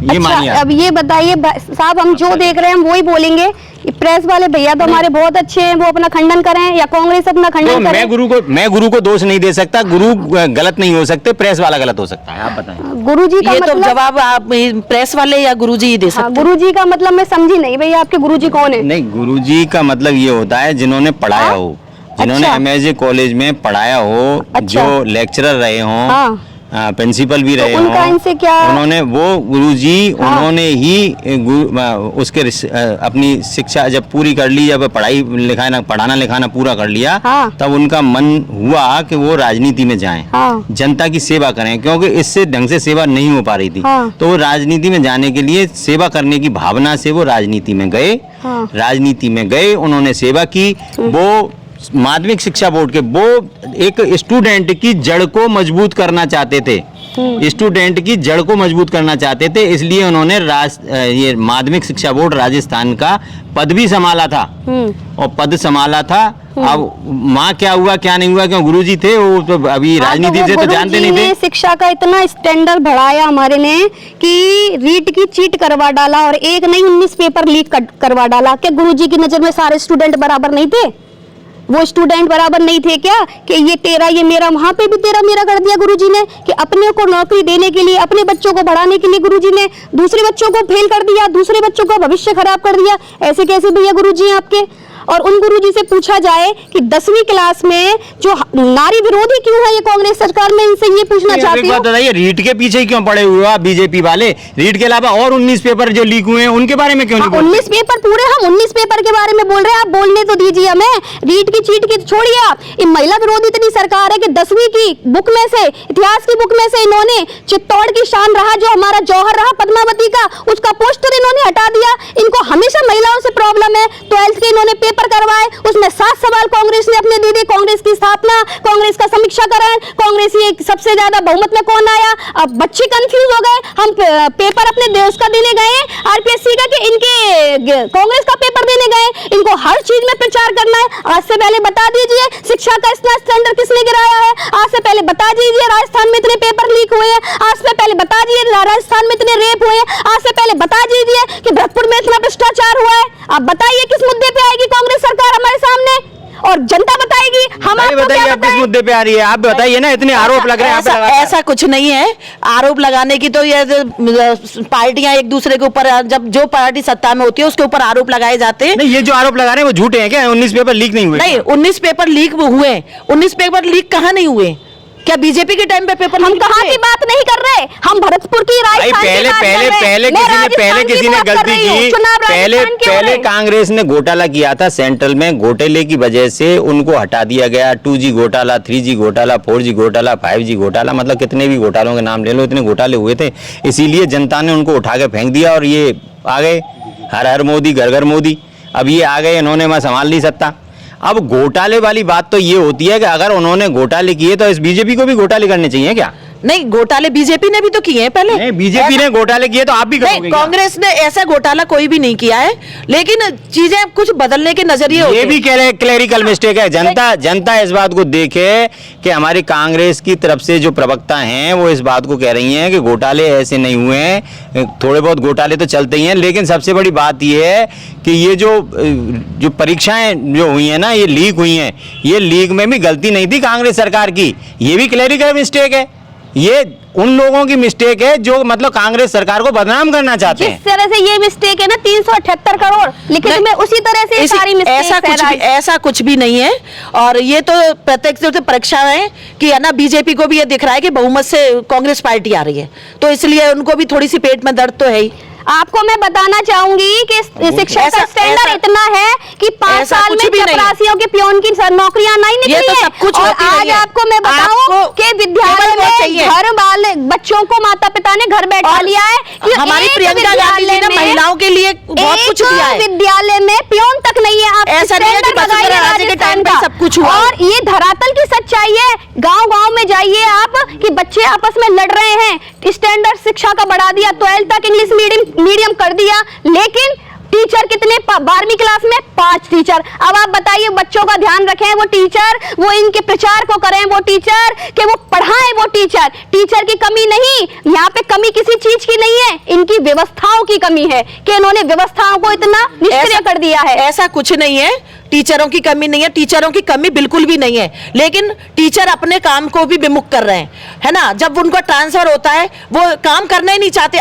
ये मानिए। अब ये बताइए साहब, हम जो देख रहे हैं हम वही बोलेंगे। प्रेस वाले भैया तो हमारे बहुत अच्छे हैं, वो अपना खंडन करें या कांग्रेस अपना खंडन करे। मैं गुरु को दोष नहीं दे सकता, गुरु गलत नहीं हो सकते, प्रेस वाला गलत हो सकता है। आप बताएं। गुरुजी का मतलब, तो जवाब आप प्रेस वाले या गुरुजी ही दे सकते हैं। गुरुजी का मतलब मैं समझी नहीं भैया, आपके गुरुजी कौन है? नहीं, गुरुजी का मतलब ये होता है जिन्होंने पढ़ाया हो, जिन्होंने MSG कॉलेज में पढ़ाया हो, जो लेक्चरर रहे हों, प्रिंसिपल भी रहे उनका हों, इनसे क्या? उन्होंने वो गुरुजी उन्होंने ही उसके अपनी शिक्षा जब पूरी कर ली, जब पढ़ाना लिखाना पूरा कर लिया, तब उनका मन हुआ कि वो राजनीति में जाएं, जनता की सेवा करें, क्योंकि इससे ढंग से सेवा नहीं हो पा रही थी। तो वो राजनीति में जाने के लिए सेवा करने की भावना से वो राजनीति में गए। राजनीति में गए, उन्होंने सेवा की। वो माध्यमिक शिक्षा बोर्ड के वो एक स्टूडेंट की जड़ को मजबूत करना चाहते थे, स्टूडेंट की जड़ को मजबूत करना चाहते थे, इसलिए उन्होंने ये माध्यमिक शिक्षा बोर्ड राजस्थान का पद भी संभाला था। और पद संभाला था। अब माँ क्या हुआ क्या नहीं हुआ, क्यों गुरुजी थे वो तो अभी राजनीति से तो जानते नहीं थे। शिक्षा का इतना स्टैंडर्ड बढ़ाया हमारे ने कि रीट की चीट करवा डाला, और एक नहीं 19 पेपर लीक करवा डाला। क्या गुरुजी की नजर में सारे स्टूडेंट बराबर नहीं थे? वो स्टूडेंट बराबर नहीं थे क्या कि ये तेरा ये मेरा? वहां पे भी तेरा मेरा कर दिया गुरुजी ने कि अपने को नौकरी देने के लिए, अपने बच्चों को बढ़ाने के लिए गुरुजी ने दूसरे बच्चों को फेल कर दिया, दूसरे बच्चों का भविष्य खराब कर दिया। ऐसे कैसे भैया गुरुजी हैं आपके? और उन गुरुजी से पूछा जाए कि 10वीं क्लास में जो नारी विरोधी क्यों है ये कांग्रेस सरकार में, इनसे ये पूछना चाहती हूँ। बताइए रीट के पीछे क्यों पड़े हुए आप बीजेपी वाले? रीट के अलावा और 19 पेपर जो लीक हुए हैं उनके बारे में क्यों नहीं बोलते? 19 पेपर पूरे, हम 19 पेपर के बारे में बोल रहे हैं, आप बोलने तो दीजिए हमें। रीट की चीट की छोड़िए आप। ये महिला विरोधी इतनी सरकार है कि 10वीं की बुक में से, इतिहास की बुक में से इन्होंने चित्तौड़ की शान रहा जो हमारा जौहर रहा पद्मावती का, उसका पोस्टर इन्होंने हटा दिया। इनको हमेशा महिलाओं से प्रॉब्लम है। 12th के इन्होंने पेपर करवाए, उसमें 7 सवाल कांग्रेस ने अपने दे दिए। कांग्रेस की स्थापना, कांग्रेस का समीक्षाकरण, कांग्रेस ये सबसे ज्यादा बहुमत में कौन आया? अब बच्चे कंफ्यूज हो गए। हम पेपर अपने देश का देने गए आरपीएससी का कि इनके कांग्रेस का पेपर देने गए। इनको हर चीज में प्रचार करना है। आज से पहले बता दीजिए शिक्षा का इतना स्टैंडर्ड किसने गिराया है? आज से पहले बता दीजिए राजस्थान में इतने पेपर लीक हुए हैं। आज से पहले बता दीजिए राजस्थान में इतने रेप हुए हैं। आज से पहले बता दीजिए कि भरतपुर में इतना भ्रष्टाचार हुआ है। आप बताइए किस मुद्दे पे आएगी कांग्रेस सरकार हमारे सामने, और जनता बताएगी। हम आपको बताइए क्या आप किस मुद्दे पे आ रही है? आप बताइए ना, इतने आरोप लग रहे हैं। ऐसा कुछ नहीं है। आरोप लगाने की तो ये पार्टियां एक दूसरे के ऊपर, जब जो पार्टी सत्ता में होती है उसके ऊपर आरोप लगाए जाते हैं। नहीं, ये जो आरोप लगा रहे हैं वो झूठे हैं क्या? 19 पेपर लीक नहीं हुए? नहीं, 19 पेपर लीक हुए। 19 पेपर लीक कहाँ नहीं हुए? क्या बीजेपी के टाइम पे पेपर? हम कहाँ की बात नहीं कर रहे, हम भरतपुर की राजस्थान की बात कर रहे हैं। पहले किसी ने गलती की। पहले कांग्रेस ने घोटाला किया था सेंट्रल में, घोटाले की वजह से उनको हटा दिया गया। 2G घोटाला, 3G घोटाला, 4G घोटाला, 5G घोटाला, मतलब कितने भी घोटालों के नाम ले लो, इतने घोटाले हुए थे। इसीलिए जनता ने उनको उठा के फेंक दिया और ये आ गए हर हर मोदी, घर घर मोदी। अब ये आ गए, इन्होंने मैं संभाल नहीं सकता। अब घोटाले वाली बात तो ये होती है कि अगर उन्होंने घोटाले किए तो इस बीजेपी को भी घोटाले करने चाहिए क्या? नहीं, घोटाले बीजेपी ने भी तो किए हैं पहले। नहीं, बीजेपी ने घोटाले किए तो आप भी करोगे नहीं, क्या? कांग्रेस ने ऐसा घोटाला कोई भी नहीं किया है, लेकिन चीजें कुछ बदलने के नजरिए होते हैं। ये भी क्लेरिकल मिस्टेक है। जनता इस बात को देखे कि हमारी कांग्रेस की तरफ से जो प्रवक्ता हैं वो इस बात को कह रही हैं कि घोटाले ऐसे नहीं हुए हैं। थोड़े बहुत घोटाले तो चलते ही हैं, लेकिन सबसे बड़ी बात ये है कि ये जो परीक्षाएं जो हुई हैं ना, ये लीक हुई हैं, ये लीक में भी गलती नहीं थी कांग्रेस सरकार की। ये भी क्लेरिकल मिस्टेक है। ये उन लोगों की मिस्टेक है जो मतलब कांग्रेस सरकार को बदनाम करना चाहते हैं। जिस तरह से ये मिस्टेक है ना 378 करोड़ लिखित में, उसी तरह से सारी मिस्टेक ऐसा कुछ भी नहीं है। और ये तो प्रत्यक्ष रूप से परीक्षा है कि है ना, बीजेपी को भी ये दिख रहा है कि बहुमत से कांग्रेस पार्टी आ रही है, तो इसलिए उनको भी थोड़ी सी पेट में दर्द तो है ही। आपको मैं बताना चाहूंगी कि शिक्षा का स्टैंडर्ड इतना है कि 5 साल में चपरासियों के पियोन की नौकरियां नहीं निकली तो सब कुछ और आज आपको मैं बताऊं कि विद्यालय में घर वाले बच्चों को माता पिता ने घर बैठा लिया है कि हमारी प्रियंका गांधी जी ने महिलाओं के लिए बहुत कुछ दिया है। विद्यालय में पियोन तक नहीं है। आप ऐसा नहीं है कि वसुंधरा राजे के टाइम पे सब कुछ हुआ। और ये धरातल की सच्चाई है। गांव-गांव में जाइए आप कि बच्चे आपस में लड़ रहे हैं। स्टैंडर्ड शिक्षा का बढ़ा दिया, 12th तक इंग्लिश मीडियम कर दिया, लेकिन टीचर कितने? 12वीं क्लास में 5 टीचर। अब आप बताइए, बच्चों का ध्यान रखें वो टीचर, वो इनके प्रचार को करें वो टीचर, कि वो पढ़ाएं वो टीचर। टीचर की कमी नहीं, यहाँ पे कमी किसी चीज की नहीं है, इनकी व्यवस्थाओं की कमी है कि इन्होंने व्यवस्थाओं को इतना निष्क्रिय कर दिया है। ऐसा कुछ नहीं है। टीचरों की कमी नहीं है, टीचरों की कमी बिल्कुल भी नहीं है, लेकिन टीचर अपने काम को भी विमुख कर रहे हैं, है ना। जब उनको ट्रांसफर होता है वो काम करना ही नहीं चाहते।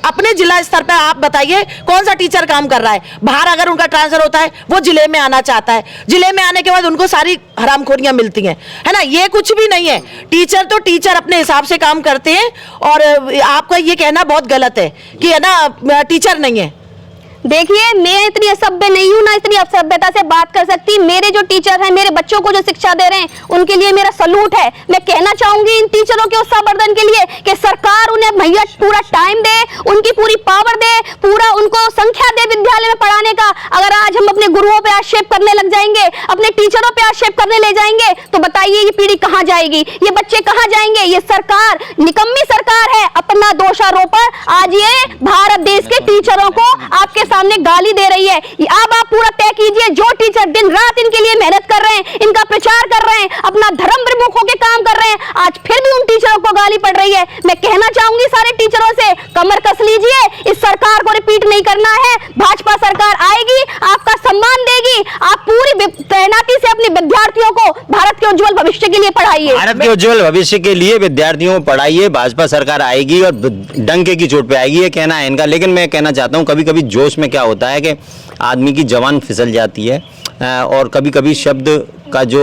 अपने जिला स्तर पर आप बताइए कौन सा टीचर काम कर रहा है। बाहर अगर उनका ट्रांसफर होता है वो जिले में आना चाहता है, जिले में आने के बाद उनको सारी हरामखोरियां मिलती हैं, है ना। ये कुछ भी नहीं है, टीचर तो टीचर अपने हिसाब से काम करते हैं। और आपका ये कहना बहुत गलत है कि है ना टीचर नहीं है। देखिए, मैं इतनी असभ्य नहीं हूँ ना, इतनी असभ्यता से बात कर सकती। मेरे जो टीचर हैं, मेरे बच्चों को जो शिक्षा दे रहे हैं, उनके लिए मेरा सलूट है। मैं कहना चाहूंगी इन टीचरों के उत्साहवर्धन के लिए कि सरकार उन्हें भैया पूरा टाइम दे, उनकी पूरी पावर दे, पूरा उनको संख्या दे विद्यालय में पढ़ाने का। अगर आज हम अपने गुरुओं पे आक्षेप करने लग जाएंगे, अपने टीचरों पे आक्षेप करने ले जाएंगे, तो बताइए ये पीढ़ी कहाँ जाएगी, ये बच्चे कहाँ जाएंगे। ये सरकार निकम्मी सरकार है, अपना दोषारोपण आज ये भारत देश के टीचरों को आपके सामने गाली दे रही है। अब आप पूरा तय कीजिए, जो टीचर दिन रात इनके लिए मेहनत कर रहे हैं, इनका प्रचार कर रहे हैं, अपना धर्म प्रमुख होकर काम कर रहे हैं, आज फिर भी उन टीचरों को गाली पड़ रही है। मैं कहना चाहूंगी सारे टीचरों से, कमर कस लीजिए, इस सरकार को रिपीट नहीं करना है। भाजपा सरकार आएगी, आपका सम्मान देगी। आप पूरी तैनाती से अपने विद्यार्थियों को भारत के उज्जवल भविष्य के लिए पढ़ाइए। भारत के उज्जवल भविष्य के लिए विद्यार्थियों को पढ़ाइए। भाजपा सरकार आएगी और डंके की चोट पे आएगी, ये कहना है इनका। लेकिन मैं कहना चाहता हूँ, कभी कभी जोश में क्या होता है कि आदमी की जबान फिसल जाती है और कभी कभी शब्द का जो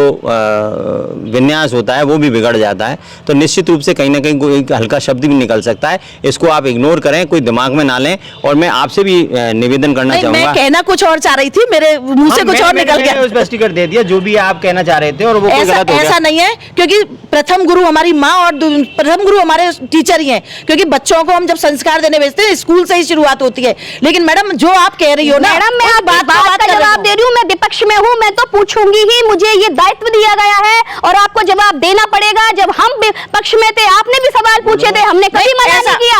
विन्यास होता है वो भी बिगड़ जाता है। तो निश्चित रूप से कहीं ना कहीं कोई हल्का शब्द भी निकल सकता है, इसको आप इग्नोर करें, कोई दिमाग में ना लें। और मैं आपसे भी निवेदन करना चाहूंगा। मैं कहना कुछ और चाह रही थी, मेरे मुंह से कुछ और निकल गया। स्पष्टीकरण दे दिया जो भी आप कहना चाह रहे थे, और वो कोई गलत हो गया। ऐसा नहीं है, क्योंकि प्रथम गुरु हमारी माँ और प्रथम गुरु हमारे टीचर ही हैं। क्योंकि बच्चों को हम जब संस्कार देने भेजते हैं, स्कूल से ही शुरुआत होती है। लेकिन मैडम जो आप कह रही हो ना, मैडम मैं आप बात का जवाब दे रही हूँ, मैं विपक्ष में हूँ, मैं तो पूछूंगी ही। मुझे ये दायित्व दिया गया है और आपको जवाब देना पड़ेगा। जब हम विपक्ष में थे, आपने भी सवाल पूछे थे, हमने कभी मना नहीं किया।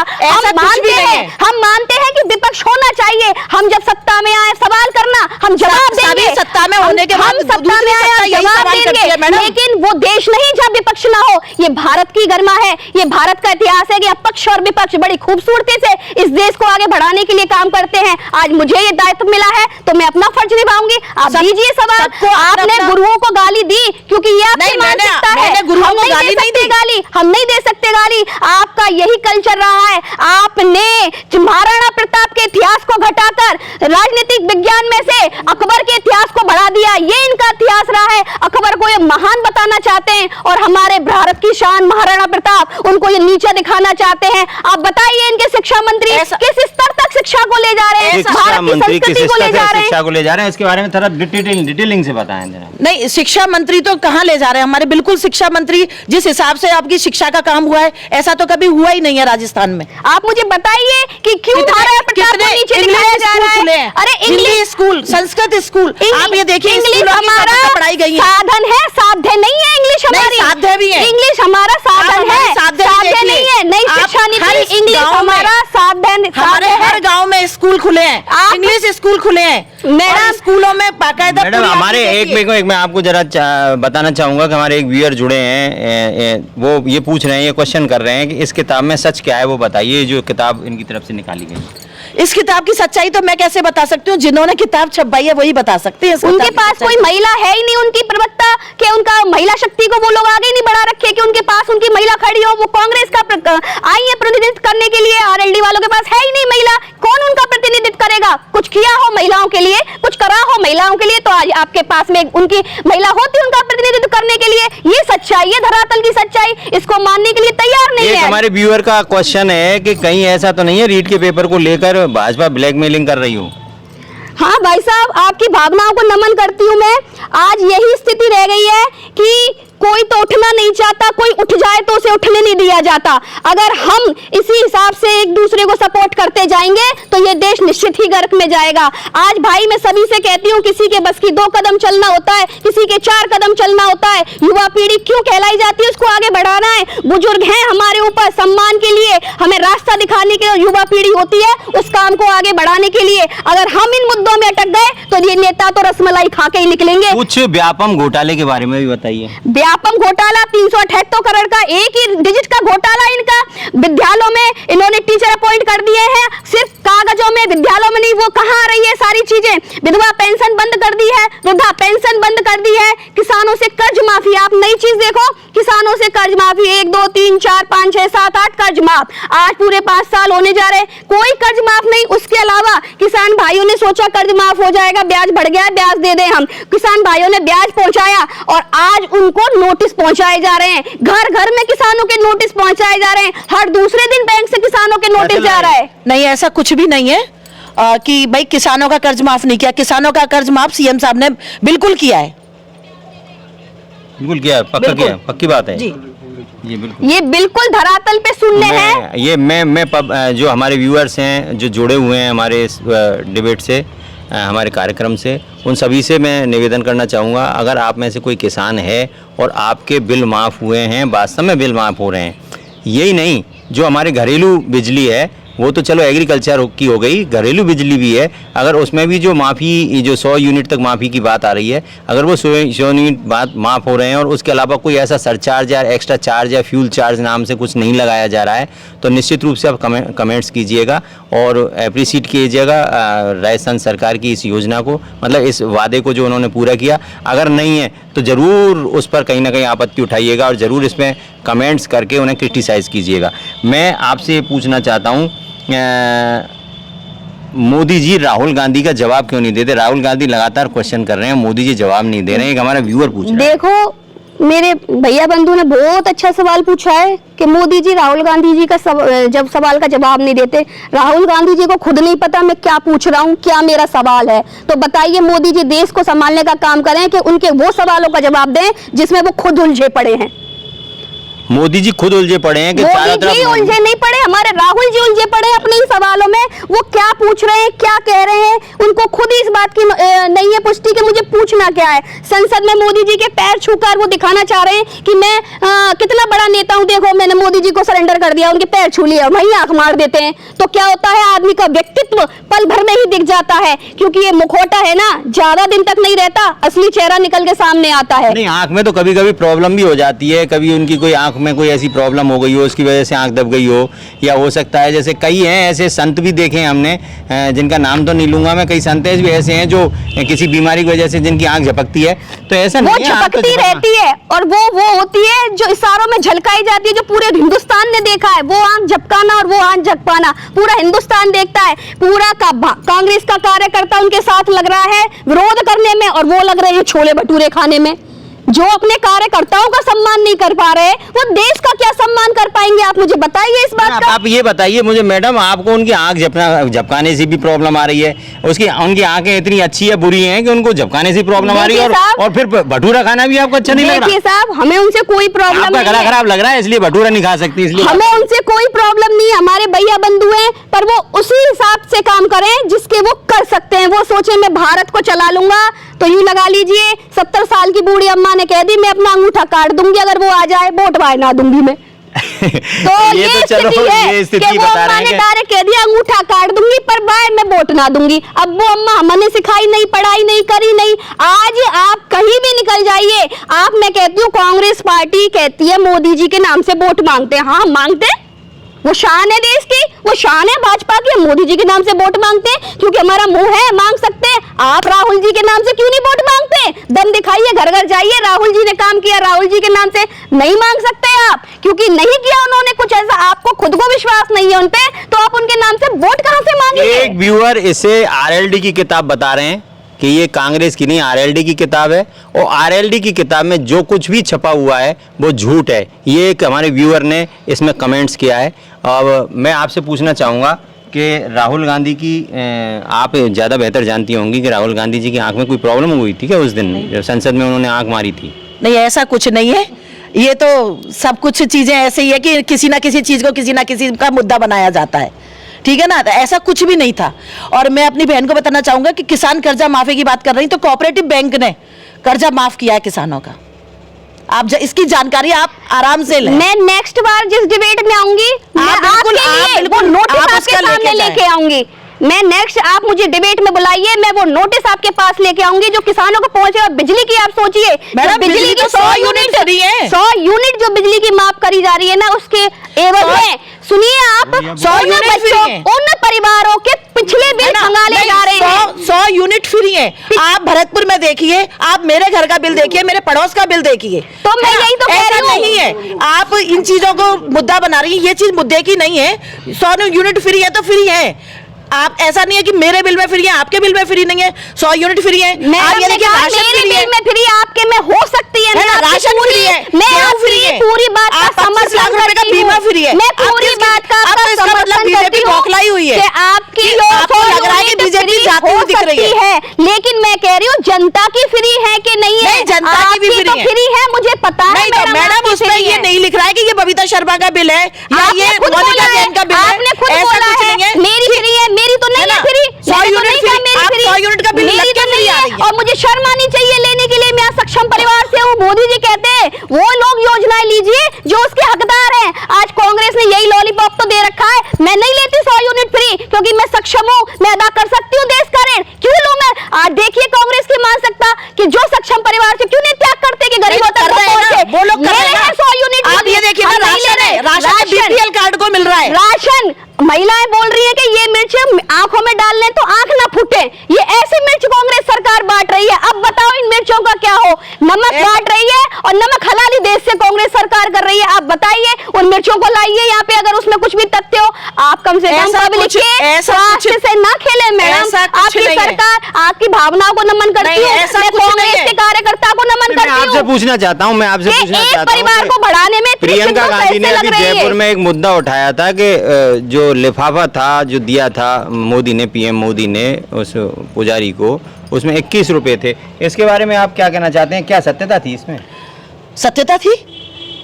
हम मानते हैं कि विपक्ष होना चाहिए। हम जब सत्ता में आए सवाल करना, हम जवाब देंगे। सत्ता में होने के बाद सत्ता में आए जवाब देंगे, लेकिन वो देश नहीं जहाँ विपक्ष ना हो। ये भारत की गरिमा है, ये भारत का इतिहास है कि पक्ष और विपक्ष बड़ी खूबसूरती से इस देश को आगे बढ़ाने के लिए काम करते हैं। आज मुझे ये दायित्व मिला है तो मैं अपना फर्ज निभाऊंगी। आप दीजिए सवाल। आपने गुरुओं को गाली दी क्योंकि ये आपकी मानसिकता है। गुरुओं को गाली नहीं दी, हम नहीं दे सकते गाली। आपका यही कल्चर रहा है। आपने महाराणा प्रताप के इतिहास को घटाकर राजनीतिक विज्ञान में से अकबर के इतिहास को बढ़ा दिया। ये इनका इतिहास रहा है। अकबर को ये महान बताना चाहते हैं और हमारे भारत की शान महाराणा प्रताप, उनको ये नीचा दिखाना चाहते हैं। आप बताइए इनके शिक्षा मंत्री किस स्तर तक शिक्षा को ले जा रहे हैं, भारत की संस्कृति को ले जा रहे हैं, शिक्षा को ले जा रहे हैं। इसके बारे में थोड़ा डिटेलिंग से बताएं जरा। नहीं, शिक्षा मंत्री तो कहाँ ले जा रहे हैं हमारे। बिल्कुल शिक्षा मंत्री जिस हिसाब से आपकी शिक्षा का काम हुआ है, ऐसा तो कभी हुआ ही नहीं है राजस्थान में। आप मुझे बताइए कि क्यों महाराणा प्रताप को नीचे दिखाया जा रहा है। अरे इंग्लिश स्कूल, संस्कृत स्कूल, आप ये देखिए इंग्लिश हमारा पढ़ाई गई है। साधन है, साध्य नहीं है। इंग्लिश हमारी साध्य भी है। इंग्लिश हमारा साधन है, साध्य नहीं है। नई शिक्षा नीति इंग्लिश हमारा साधन। हमारे हर गांव में स्कूल खुले हैं, इंग्लिश स्कूल खुले हैं। मैडम स्कूलों में बाकायदा हमारे एक मैं आपको जरा बताना चाहूंगा कि हमारे एक व्यूअर जुड़े हैं, वो ये पूछ रहे हैं, ये क्वेश्चन कर रहे हैं कि इस किताब में सच क्या है, वो बताइए। जो किताब इनकी तरफ से निकाली गई, इस किताब की सच्चाई तो मैं कैसे बता सकती हूँ? जिन्होंने किताब छपवाई है वही बता सकते हैं। उनके पास कोई महिला है ही नहीं, उनकी प्रवक्ता के उनका महिला शक्ति को वो लोग आगे नहीं बढ़ा रखे कि उनके पास उनकी महिला खड़ी हो। वो कांग्रेस का आई है प्रतिनिधित्व करने के लिए, आरएलडी वालों के पास है ही नहीं महिला। कौन उनका प्रतिनिधित्व करेगा? कुछ किया हो महिलाओं के लिए, कुछ करा हो महिलाओं के लिए, तो आज आपके पास में उनकी महिला होती उनका प्रतिनिधित्व करने के लिए। ये सच्चाई है, धरातल की सच्चाई, इसको मानने के लिए तैयार नहीं है। हमारे व्यूअर का क्वेश्चन है कि कहीं ऐसा तो नहीं है रीट के पेपर को लेकर भाजपा ब्लैकमेलिंग कर रही हो? हाँ भाई साहब, आपकी भावनाओं को नमन करती हूँ मैं। आज यही स्थिति रह गई है कि कोई तो उठना नहीं चाहता, कोई उठ जाए तो उसे उठने नहीं दिया जाता। अगर हम इसी हिसाब से एक दूसरे को सपोर्ट करते जाएंगे तो ये देश निश्चित ही गर्क में जाएगा। आज भाई मैं सभी से कहती हूँ, किसी के बस की 2 कदम चलना होता है, किसी के 4 कदम चलना होता है। युवा पीढ़ी क्यों कहलाई जाती है, उसको आगे बढ़ाना है। बुजुर्ग हैं हमारे ऊपर, सम्मान के लिए हमें रास्ता दिखाने के लिए युवा पीढ़ी होती है, उस काम को आगे बढ़ाने के लिए। अगर हम इन मुद्दों में अटक गए तो ये नेता तो रसमलाई खा के ही निकलेंगे। कुछ व्यापम घोटाले के बारे में भी बताइए। व्यापम घोटाला 378 करोड़ का एक ही डिजिट का घोटाला इनका। विद्यालयों में इन्होंने टीचर अपॉइंट कर दिए हैं, सिर्फ कागजों में, विद्यालयों में नहीं। वो कहाँ आ रही है सारी चीजें? विधवा पेंशन बंद कर दी है, वृद्धा पेंशन बंद कर दी है, किसानों से कर्ज माफी। आप नई चीज देखो, किसानों से कर्ज माफी 1 2 3 4 5 6 7 8 कर्ज माफ। आज पूरे 5 साल होने जा रहे, कोई कर्ज माफ नहीं। उसके अलावा किसान भाइयों ने सोचा कर्ज माफ हो जाएगा, ब्याज बढ़ गया है, ब्याज दे दें हम। किसान भाइयों ने ब्याज पहुंचाया और आज उनको नोटिस पहुंचाए जा रहे हैं। घर घर में किसानों के नोटिस पहुंचाए जा रहे हैं। हर दूसरे दिन बैंक से किसानों के नोटिस जा रहा है। नहीं, ऐसा कुछ भी नहीं है कि भाई किसानों का कर्ज माफ नहीं किया। किसानों का कर्ज माफ सीएम साहब ने बिल्कुल किया है, बिल्कुल किया, पक्का किया, पक्की बात है जी। ये बिल्कुल धरातल पे सुनने हैं। ये मैं जो हमारे व्यूअर्स हैं, जो जुड़े हुए हैं हमारे इस डिबेट से, हमारे कार्यक्रम से, उन सभी से मैं निवेदन करना चाहूँगा, अगर आप में से कोई किसान है और आपके बिल माफ़ हुए हैं, वास्तव में बिल माफ़ हो रहे हैं, यही नहीं, जो हमारे घरेलू बिजली है वो तो चलो एग्रीकल्चर की हो गई, घरेलू बिजली भी है, अगर उसमें भी जो माफ़ी, जो 100 यूनिट तक माफ़ी की बात आ रही है, अगर वो 100 यूनिट बात माफ़ हो रहे हैं और उसके अलावा कोई ऐसा सरचार्ज या एक्स्ट्रा चार्ज या फ्यूल चार्ज नाम से कुछ नहीं लगाया जा रहा है, तो निश्चित रूप से आप कमेंट्स कीजिएगा और अप्रिशिएट कीजिएगा राजस्थान सरकार की इस योजना को, मतलब इस वादे को जो उन्होंने पूरा किया। अगर नहीं है तो ज़रूर उस पर कहीं ना कहीं आपत्ति उठाइएगा और ज़रूर इसमें कमेंट्स करके उन्हें क्रिटिसाइज़ कीजिएगा। मैं आपसे ये पूछना चाहता हूँ, मोदी जी राहुल गांधी का जवाब क्यों नहीं देते? राहुल गांधी लगातार क्वेश्चन कर रहे हैं, मोदी जी जवाब नहीं दे रहे हैं। एक हमारा व्यूअर पूछ रहा है। देखो, मेरे भैया बंधु ने बहुत अच्छा सवाल पूछा है कि मोदी जी राहुल गांधी जी का जब सवाल का जवाब नहीं देते। राहुल गांधी जी को खुद नहीं पता मैं क्या पूछ रहा हूँ, क्या मेरा सवाल है। तो बताइए, मोदी जी देश को संभालने का काम करें कि उनके वो सवालों का जवाब दें जिसमें वो खुद उलझे पड़े हैं। मोदी जी खुद उलझे पड़े हैं कि मोदी जी उलझे नहीं पड़े, हमारे राहुल जी उलझे पड़े हैं अपने ही सवालों में। वो क्या पूछ रहे हैं, क्या कह रहे हैं, उनको खुद ही इस बात की नहीं है पुष्टि कि मुझे पूछना क्या है। संसद में मोदी जी के पैर छूकर वो दिखाना चाह रहे हैं कि मैं कितना बड़ा नेता हूं, देखो मैंने मोदी जी को सरेंडर कर दिया, उनके पैर छू लिए, वहीं आंख मार देते हैं। तो क्या होता है, आदमी का व्यक्तित्व पल भर में ही दिख जाता है, क्योंकि ये मुखौटा है ना, ज्यादा दिन तक नहीं रहता, असली चेहरा निकल के सामने आता है। नहीं, आंख में तो कभी कभी प्रॉब्लम भी हो जाती है, कभी उनकी कोई आंख में कोई ऐसी प्रॉब्लम हो गई हो, उसकी वजह से आंख दब गई हो, या हो सकता है जैसे कई हैं ऐसे संत भी देखे हैं हमने, जिनका नाम तो नहीं लूंगा मैं, कई संत भी ऐसे हैं जो किसी बीमारी की वजह से जिनकी आंख झपकती है। तो ऐसा वो झपकती रहती है और वो होती है जो इशारों में झलकाई जाती है, जो पूरे हिंदुस्तान ने देखा है। वो आंख झपकाना और वो आंख झपकाना पूरा हिंदुस्तान देखता है। पूरा कांग्रेस का कार्यकर्ता उनके साथ लग रहा है विरोध करने में और वो लग रहे हैं छोले भटूरे खाने में। जो अपने कार्यकर्ताओं का सम्मान नहीं कर पा रहे, वो देश का क्या सम्मान कर पाएंगे? आप मुझे बताइए इस बात का। आप ये बताइए मुझे मैडम, आपको उनकी आंख झपकाने से भी प्रॉब्लम आ रही है? उनकी आंखें इतनी अच्छी है, बुरी हैं कि उनको झपकाने से प्रॉब्लम आ रही है, और फिर भटूरा खाना भी आपको अच्छा नहीं लग रहा? देखिए साहब, हमें उनसे कोई प्रॉब्लम नहीं है। गला खराब लग रहा है इसलिए भटूरा नहीं खा सकती, इसलिए हमें उनसे कोई प्रॉब्लम नहीं है। हमारे भैया बंधु हैं, पर वो उसी हिसाब से काम करें जिसके वो कर सकते हैं। वो सोचे मैं भारत को चला लूंगा, तो यूं लगा लीजिए 70 साल की बूढ़ी अम्मा ने कह दी मैं अपना अंगूठा काट दूंगी अगर वो आ जाए, वोट वाय ना दूंगी मैं। तो ये स्थिति है कि वो अम्मा ने डायरेक्ट कह दिया अंगूठा काट दूंगी पर बाय मैं वोट ना दूंगी। अब वो अम्मा हमने सिखाई नहीं, पढ़ाई नहीं, करी नहीं। आज आप कहीं भी निकल जाइए, आप, मैं कहती हूँ कांग्रेस पार्टी कहती है मोदी जी के नाम से वोट मांगते हैं। हाँ मांगते, वो शान है देश की, वो शान है भाजपा की। मोदी जी के नाम से वोट मांगते हैं क्योंकि हमारा मुंह है, मांग सकते हैं। आप राहुल जी के नाम से क्यों नहीं वोट मांगते? दम दिखाइए, घर घर जाइए, राहुल जी ने काम किया, राहुल जी के नाम से नहीं मांग सकते आप, क्योंकि नहीं किया उन्होंने कुछ ऐसा। आपको खुद को विश्वास नहीं है उन पे, तो आप उनके नाम से वोट कहां से मांगेंगे? एक व्यूअर इसे आरएलडी की किताब बता रहे हैं कि ये कांग्रेस की नहीं, आरएलडी की किताब है, और आरएलडी की किताब में जो कुछ भी छपा हुआ है वो झूठ है। ये एक हमारे व्यूअर ने इसमें कमेंट्स किया है। अब मैं आपसे पूछना चाहूँगा कि राहुल गांधी की, आप ज़्यादा बेहतर जानती होंगी कि राहुल गांधी जी की आंख में कोई प्रॉब्लम हुई थी क्या उस दिन जब संसद में उन्होंने आंख मारी थी? नहीं, ऐसा कुछ नहीं है। ये तो सब कुछ चीज़ें ऐसे ही है कि किसी ना किसी चीज़ को किसी ना किसी का मुद्दा बनाया जाता है, ठीक है ना। तो ऐसा कुछ भी नहीं था। और मैं अपनी बहन को बताना चाहूंगा कि किसान कर्जा माफी की बात कर रही, तो कोऑपरेटिव बैंक ने कर्जा माफ किया है किसानों का। आप इसकी जानकारी आप आराम से लें। मैं नेक्स्ट बार जिस डिबेट में आऊंगी, मैं आपके लिए वो नोटिस आपके सामने लेके आऊंगी। मैं नेक्स्ट आप मुझे डिबेट में बुलाइए, मैं वो नोटिस आपके पास लेके आऊंगी जो किसानों को पहुंचेगा। बिजली की आप सोचिए, मैडम, बिजली की 100 यूनिट फ्री है। 100 यूनिट जो बिजली की माफ करी जा रही है ना, उसके एवज में सुनिए आप 100 यूनिट फ्री है। उन परिवारों के पिछले बिल खंगाले जा रहे हैं। 100 यूनिट फ्री है। आप भरतपुर में देखिए, आप मेरे घर का बिल देखिए, मेरे पड़ोस का बिल देखिए। तो मैं यही तो कह रही हूँ, नहीं है, आप इन चीजों को मुद्दा बना रही है। ये चीज मुद्दे की नहीं है। 100 यूनिट फ्री है तो फ्री है। आप ऐसा नहीं है कि मेरे बिल में फ्री है, आपके बिल में फ्री नहीं है। 100 यूनिट फ्री है। आप ये देखिए, राशन मेरे फ्री है। बिल में फ्री, आपके में हो सकती है ना, राशन फ्री है, मैं गेहूं आपकी फ्री है, पूरी बात का आप 25 लाख समर्थन रुपए का करती बीमा हूँ। फ्री है। मैं आप पूरी किसकी- बात का अब तो इसका मतलब समर्थन बीजेपी करती हूँ बौखलाई हुई है कि आपकी कि जो आपको लग रहा है कि 100 बीजेपी यूनिट जाती हुई हो दिख रही सकती है, लेकिन मैं कह रही हूँ जनता की फ्री है कि नहीं है। नहीं, जनता की भी आपकी फ्री तो है। फ्री है, मुझे पता है नहीं, तो मैडम आपकी उसमें फ्री ये है। नहीं लिख रहा है कि ये बबीता शर्मा का बिल है या आपने ये खुद मोनिका बोला है, जैन का बिल है। आपने खुद ऐसा बोला कुछ है, नहीं है। मेरी फ्री है, मेरी तो नहीं है है ना? फ्री। 100 मैंने तो यूनिट नहीं कहा फ्री, मेरी आप फ्री। 100 यूनिट का बिल मेरी लग के तो फ्री नहीं आ है, रही है। और मुझे शर्म आनी चाहिए लेने के लिए। मैं सक्षम परिवार से हूँ। मोदी जी कहते हैं वो लोग योजनाएं लीजिए जो उसके हकदार हैं। आज कांग्रेस ने यही लॉलीपॉप तो दे रखा है। मैं नहीं लेती 100 यूनिट फ्री क्योंकि मैं सक्षम हूँ, मैं अदा कर सकती हूँ देश का ऋण। क्यों लूं मैं? आज देखिए कांग्रेस की मानसिकता कि जो सक्षम परिवार से क्यों नहीं त्याग करते कि गरीबों तक कर रहे हैं ना, पहुंचे। वो लोग कर रहे ले हैं ना। 100 यूनिट। आप ये देखिए ना, हम नहीं ले राशन है, रहे। राशन बीपीएल कार्ड को मिल रहा है। राशन महिलाएं बोल रही है कि ये मिर्च आंखों में डाल लें तो आंख ना फूटे। ये ऐसी मिर्च कांग्रेस सरकार बांट रही है। अब बताओ इन मिर्चों का क्या हो? नमक बांट रही है और नमक हलाली देश से कांग्रेस सरकार कर रही है। आप बताइए, उन मिर्चों को लाइए यहाँ पे अगर उसमें कुछ भी तथ्य हो। आप कम से कम ऐसा पब्लिक कुछ- के ऐसा स्वास्थ्य कुछ- से ना खेले मैडम। ऐसा कुछ आपकी नहीं है। सरकार आपकी भावनाओं को नमन करती नहीं, हूँ। ऐसा मैं कुछ नहीं कांग्रेस है। के कार्यकर्ता को नमन मैं करती आपसे हूँ पूछना चाहता हूँ, मैं आपसे कि पूछना एक चाहता हूँ परिवार कि को बढ़ाने में प्रियंका कितने गांधी ने पैसे अभी लग रहे हैं। जयपुर में एक मुद्दा उठाया था कि जो लिफाफा था जो दिया था मोदी ने, पीएम मोदी ने उस पुजारी को, उसमें 21 रुपए थे। इसके बारे में आप क्या कहना चाहते हैं? क्या सत्यता थी इसमें? सत्यता थी,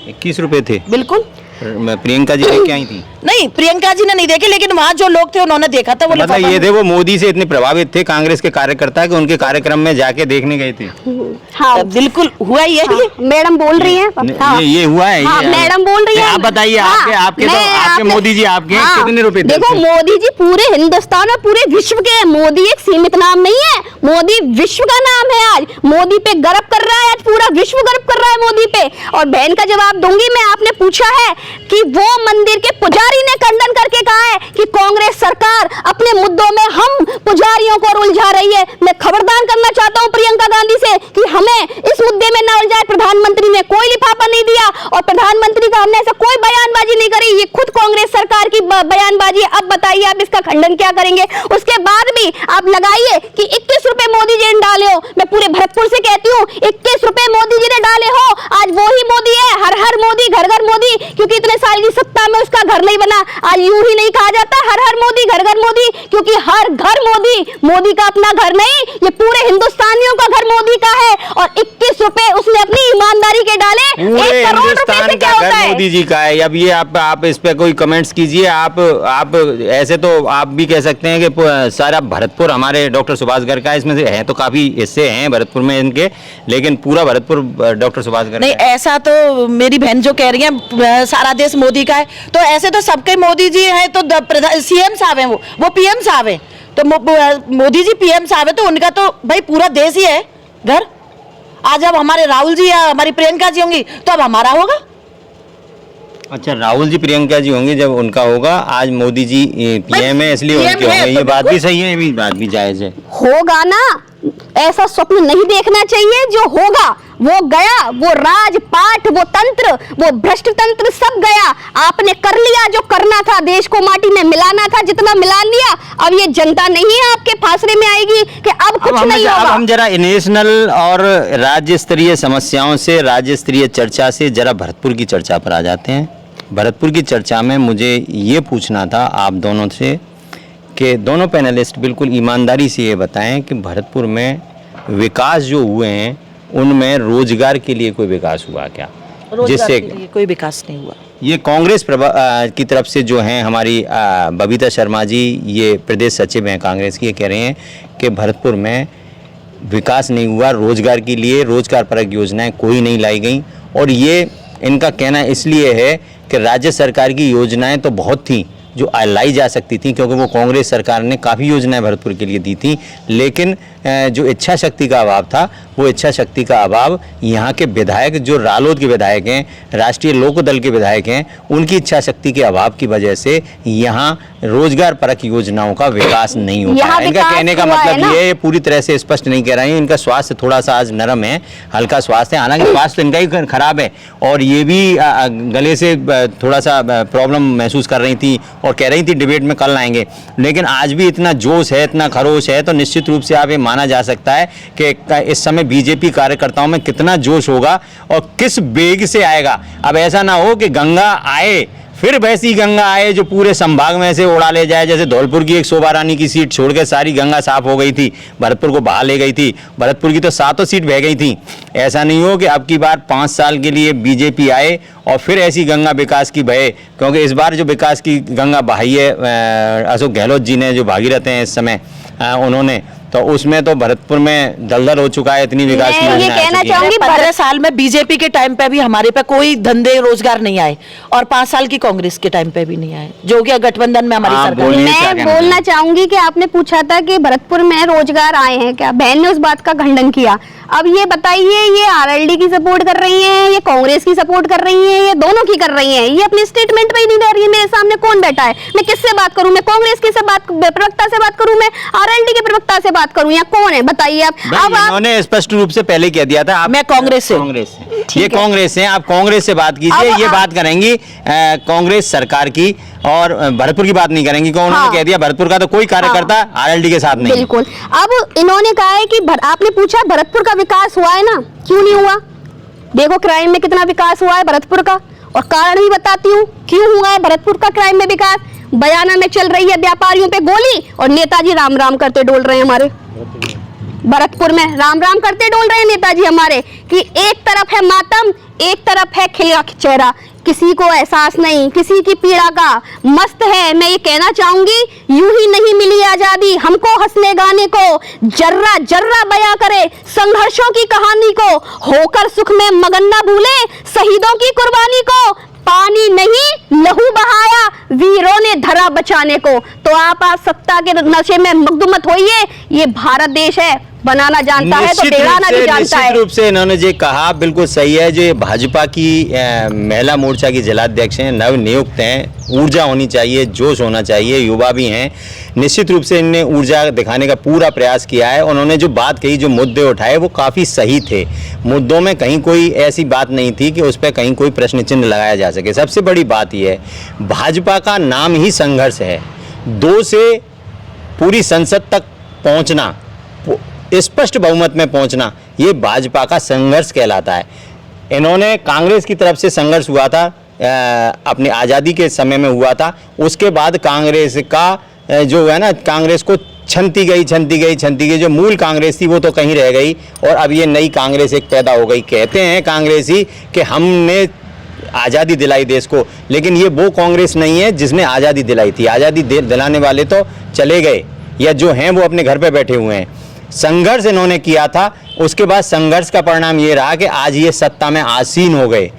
21 रुपए थे। बिल्कुल। प्रियंका जी लेके आई थी। नहीं, प्रियंका जी ने नहीं देखे, लेकिन वहां जो लोग थे उन्होंने देखा था। वो मतलब लिफाफा ये थे, वो मोदी से इतने प्रभावित थे कांग्रेस के कार्यकर्ता कि उनके कार्यक्रम में जाके देखने गए थे। हाँ बिल्कुल हुआ ही है। हाँ, मैडम बोल रही हैं। हाँ, ये हुआ है। हाँ, ये मैडम बोल रही है। आप बताइए, हाँ, आपके तो मैं आपके आपने- मोदी जी आपके हाँ, कितने रुपए थे? देखो मोदी जी पूरे हिंदुस्तान और पूरे विश्व के हैं। मोदी एक सीमित नाम नहीं है, मोदी विश्व का नाम है। आज मोदी पे गर्व कर रहा है, आज पूरा विश्व गर्व कर रहा है मोदी पे। और बहन का जवाब दूंगी मैं। आपने पूछा है कि वो मंदिर के पुजारी ने खंडन करके कहा है कि कांग्रेस सरकार अपने मुद्दों में हम पुजारियों को उलझा रही है। मैं खबरदार करना चाहता हूं प्रियंका गांधी से कि हमें इस मुद्दे में ना उलझाए। प्रधानमंत्री ने कोई लिफाफा नहीं दिया और प्रधानमंत्री का हमने ऐसा कोई बयानबाजी नहीं करी। ये खुद कांग्रेस सरकार की बयानबाजी है। अब बताइए आप इसका खंडन क्या करेंगे? उसके बाद भी आप लगाइए कि 21 रुपए मोदी जी ने डाले हो। मैं पूरे भरतपुर से कहती हूँ 21 रुपए मोदी जी ने डाले हो। आज वो ही मोदी है, हर हर मोदी, घर घर मोदी। क्योंकि इतने साल की सत्ता में उसका घर नहीं बना। आज यूं ही नहीं कहा जाता हर हर मोदी, घर घर मोदी, क्योंकि हर घर मोदी। मोदी का अपना घर नहीं, ये पूरे हिंदुस्तानियों का घर मोदी का है। और 21 रुपए उसने अपनी ईमानदारी के डाले। पूरे 1 करोड़ रुपए हिंदुस्तान से क्या का होता घर है? मोदी जी का है। अब ये आप इस पे कोई कमेंट्स कीजिए। आप ऐसे तो आप भी कह सकते हैं कि सारा भरतपुर हमारे डॉक्टर सुभाष घर का है। इसमें से हैं तो काफी हिस्से हैं भरतपुर में इनके, लेकिन पूरा भरतपुर डॉक्टर सुभाष घर नहीं, का है। ऐसा तो मेरी बहन जो कह रही है सारा देश मोदी का है, तो ऐसे तो सबके मोदी जी हैं। तो सीएम साहब हैं, वो पीएम साहब हैं। तो मोदी जी पीएम साहब है तो उनका तो भाई पूरा देश ही है घर। आज अब हमारे राहुल जी या हमारी प्रियंका जी होंगी तो अब हमारा होगा। अच्छा, राहुल जी प्रियंका जी होंगे जब उनका होगा। आज मोदी जी पीएम है इसलिए PM उनके है, होंगे। तो ये बात भी बिल्कुल। सही है, ये भी बात भी जायज है। होगा ना, ऐसा स्वप्न नहीं देखना चाहिए। जो होगा वो गया, वो राजपाट, वो तंत्र, वो भ्रष्ट तंत्र सब गया। आपने कर लिया जो करना था, देश को माटी में मिलाना था, जितना मिला लिया। अब ये जनता नहीं है आपके फासले में आएगी कि अब कुछ नहीं अब होगा। हम जरा नेशनल और राज्य स्तरीय समस्याओं से, राज्य स्तरीय चर्चा से जरा भरतपुर की चर्चा पर आ जाते हैं। भरतपुर की चर्चा में मुझे ये पूछना था आप दोनों से कि दोनों पैनलिस्ट बिल्कुल ईमानदारी से ये बताएं कि भरतपुर में विकास जो हुए हैं उनमें रोजगार के लिए कोई विकास हुआ क्या? जिससे कोई विकास नहीं हुआ। ये कांग्रेस की तरफ से जो हैं हमारी बबीता शर्मा जी, ये प्रदेश सचिव हैं कांग्रेस की, ये कह रहे हैं कि भरतपुर में विकास नहीं हुआ, रोजगार के लिए रोजगार परक योजनाएं कोई नहीं लाई गई। और ये इनका कहना इसलिए है कि राज्य सरकार की योजनाएं तो बहुत थी जो लाई जा सकती थी, क्योंकि वो कांग्रेस सरकार ने काफ़ी योजनाएं भरतपुर के लिए दी थी, लेकिन जो इच्छा शक्ति का अभाव था, वो इच्छा शक्ति का अभाव यहाँ के विधायक, जो रालोद के विधायक हैं, राष्ट्रीय लोक दल के विधायक हैं, उनकी इच्छा शक्ति के अभाव की वजह से यहाँ रोजगार परक योजनाओं का विकास नहीं हो पाया। इनका कहने का मतलब ये पूरी तरह से स्पष्ट नहीं कह रहे हैं, इनका स्वास्थ्य थोड़ा सा आज नरम है, हल्का स्वास्थ्य है, हालांकि स्वास्थ्य इनका ही खराब है, और ये भी गले से थोड़ा सा प्रॉब्लम महसूस कर रही थी और कह रही थी डिबेट में कल आएंगे, लेकिन आज भी इतना जोश है, इतना खरोश है, तो निश्चित रूप से आप ये माना जा सकता है कि इस समय बीजेपी कार्यकर्ताओं में कितना जोश होगा और किस वेग से आएगा। अब ऐसा ना हो कि गंगा आए फिर वैसी गंगा आए जो पूरे संभाग में से उड़ा ले जाए, जैसे धौलपुर की एक शोभा रानी की सीट छोड़ के सारी गंगा साफ हो गई थी, भरतपुर को बहा ले गई थी, भरतपुर की तो 7 सीट बह गई थी। ऐसा नहीं हो कि अब की बार 5 साल के लिए बीजेपी आए और फिर ऐसी गंगा विकास की बहे, क्योंकि इस बार जो विकास की गंगा बहाई है अशोक गहलोत जी ने, जो भागीरथ हैं इस समय, उन्होंने, तो उसमें तो भरतपुर में दलदल हो चुका है, इतनी विकास की योजना। ये कहना चाहूंगी 15 साल में बीजेपी के टाइम पे भी हमारे पे कोई धंधे रोजगार नहीं आए, और 5 साल की कांग्रेस के टाइम पे भी नहीं आए, जो कि गठबंधन में हमारी सरकार। मैं बोलना चाहूंगी कि आपने पूछा था कि भरतपुर में रोजगार आए हैं क्या, बहन ने उस बात का खंडन किया। अब ये बताइए, ये आरएलडी की सपोर्ट कर रही हैं, ये कांग्रेस की सपोर्ट कर रही हैं, ये दोनों की कर रही हैं, ये अपने स्टेटमेंट पे ही नहीं दे रही है। मेरे सामने कौन बैठा है, मैं किससे बात करूं, मैं कांग्रेस की प्रवक्ता से बात करूं, मैं आरएलडी के प्रवक्ता से बात करूं, या कौन है बताइए आप। अब उन्होंने स्पष्ट रूप से पहले कह दिया था, मैं कांग्रेस से, ये कांग्रेस है, आप कांग्रेस से बात कीजिए, ये बात करेंगी कांग्रेस सरकार की, और भरतपुर की बात नहीं करेंगी, क्योंकि उन्होंने कह दिया भरतपुर का तो कोई कार्यकर्ता आरएलडी के साथ नहीं। बिल्कुल। अब इन्होंने कहा है कि आपने पूछा भरतपुर का विकास हुआ है ना, क्यों नहीं हुआ? देखो क्राइम में कितना विकास हुआ है भरतपुर का, और कारण भी बताती हूँ क्यों हुआ है भरतपुर का क्राइम में विकास। बयाना में चल रही है व्यापारियों पे गोली, और नेताजी राम राम करते डोल रहे हैं हमारे भरतपुर में, राम राम करते डोल रहे हैं नेताजी हमारे, कि एक तरफ है मातम, एक तरफ है खिला चेहरा, किसी को एहसास नहीं किसी की पीड़ा का। मस्त है। मैं ये कहना चाहूंगी, यूं ही नहीं मिली आजादी हमको हंसने गाने को, जर्रा जर्रा बयां करे संघर्षों की कहानी को, होकर सुख में मगन न भूले शहीदों की कुर्बानी को, पानी नहीं लहू बहाया वीरों ने धरा बचाने को। तो आप सत्ता के नशे में मग्न मत होइए, ये भारत देश है, बनाना जानता है तो बिगाड़ना भी जानता है। निश्चित रूप से इन्होंने जो कहा बिल्कुल सही है। जो भाजपा की महिला मोर्चा की जिलाध्यक्ष हैं, नव नियुक्त हैं, ऊर्जा होनी चाहिए, जोश होना चाहिए, युवा भी हैं, निश्चित रूप से इन्हें ऊर्जा दिखाने का पूरा प्रयास किया है। उन्होंने जो बात कही, जो मुद्दे उठाए, वो काफ़ी सही थे। मुद्दों में कहीं कोई ऐसी बात नहीं थी कि उस पर कहीं कोई प्रश्न चिन्ह लगाया जा सके। सबसे बड़ी बात यह है, भाजपा का नाम ही संघर्ष है। 2 से पूरी संसद तक पहुंचना, स्पष्ट बहुमत में पहुंचना, ये भाजपा का संघर्ष कहलाता है। इन्होंने कांग्रेस की तरफ से संघर्ष हुआ था, अपनी आज़ादी के समय में हुआ था। उसके बाद कांग्रेस का जो है ना, कांग्रेस को छनती गई, जो मूल कांग्रेस थी वो तो कहीं रह गई, और अब ये नई कांग्रेस एक पैदा हो गई। कहते हैं कांग्रेसी कि हमने आज़ादी दिलाई देश को, लेकिन ये वो कांग्रेस नहीं है जिसने आज़ादी दिलाई थी। आज़ादी दिलाने वाले तो चले गए, या जो हैं वो अपने घर पे बैठे हुए हैं। संघर्ष इन्होंने किया था, उसके बाद संघर्ष का परिणाम ये रहा कि आज ये सत्ता में आसीन हो गए।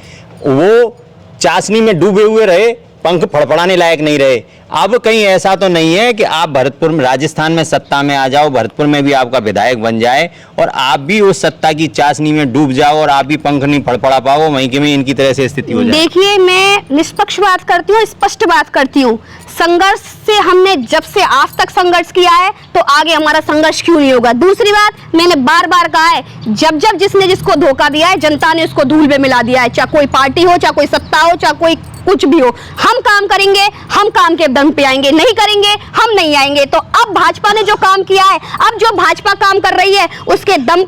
वो चाशनी में डूबे हुए रहे, पंख फड़फड़ाने लायक नहीं रहे। अब कहीं ऐसा तो नहीं है कि आप भरतपुर में, राजस्थान में सत्ता में आ जाओ, भरतपुर में भी आपका विधायक बन जाए और आप भी उस सत्ता की चाशनी में डूब जाओ और आप भी पंख नहीं फड़फड़ा पाओ, वहीं की में इनकी तरह से स्थिति हो जाए। देखिए, मैं निष्पक्ष बात करती हूँ, स्पष्ट बात करती हूँ। संघर्ष से हमने जब से आज तक संघर्ष किया है, तो आगे हमारा संघर्ष क्यों नहीं होगा। दूसरी बात, मैंने बार बार कहा है, जब जब जिसने जिसको धोखा दिया है, जनता ने उसको धूल में मिला दिया है। चाहे कोई पार्टी हो, चाहे कोई सत्ता हो, चाहे कोई कुछ भी हो, हम काम करेंगे, हम काम के दम पे आएंगे, नहीं करेंगे हम नहीं आएंगे। तो अब भाजपा ने जो काम किया है, अब जो भाजपा काम कर रही है, उसके दम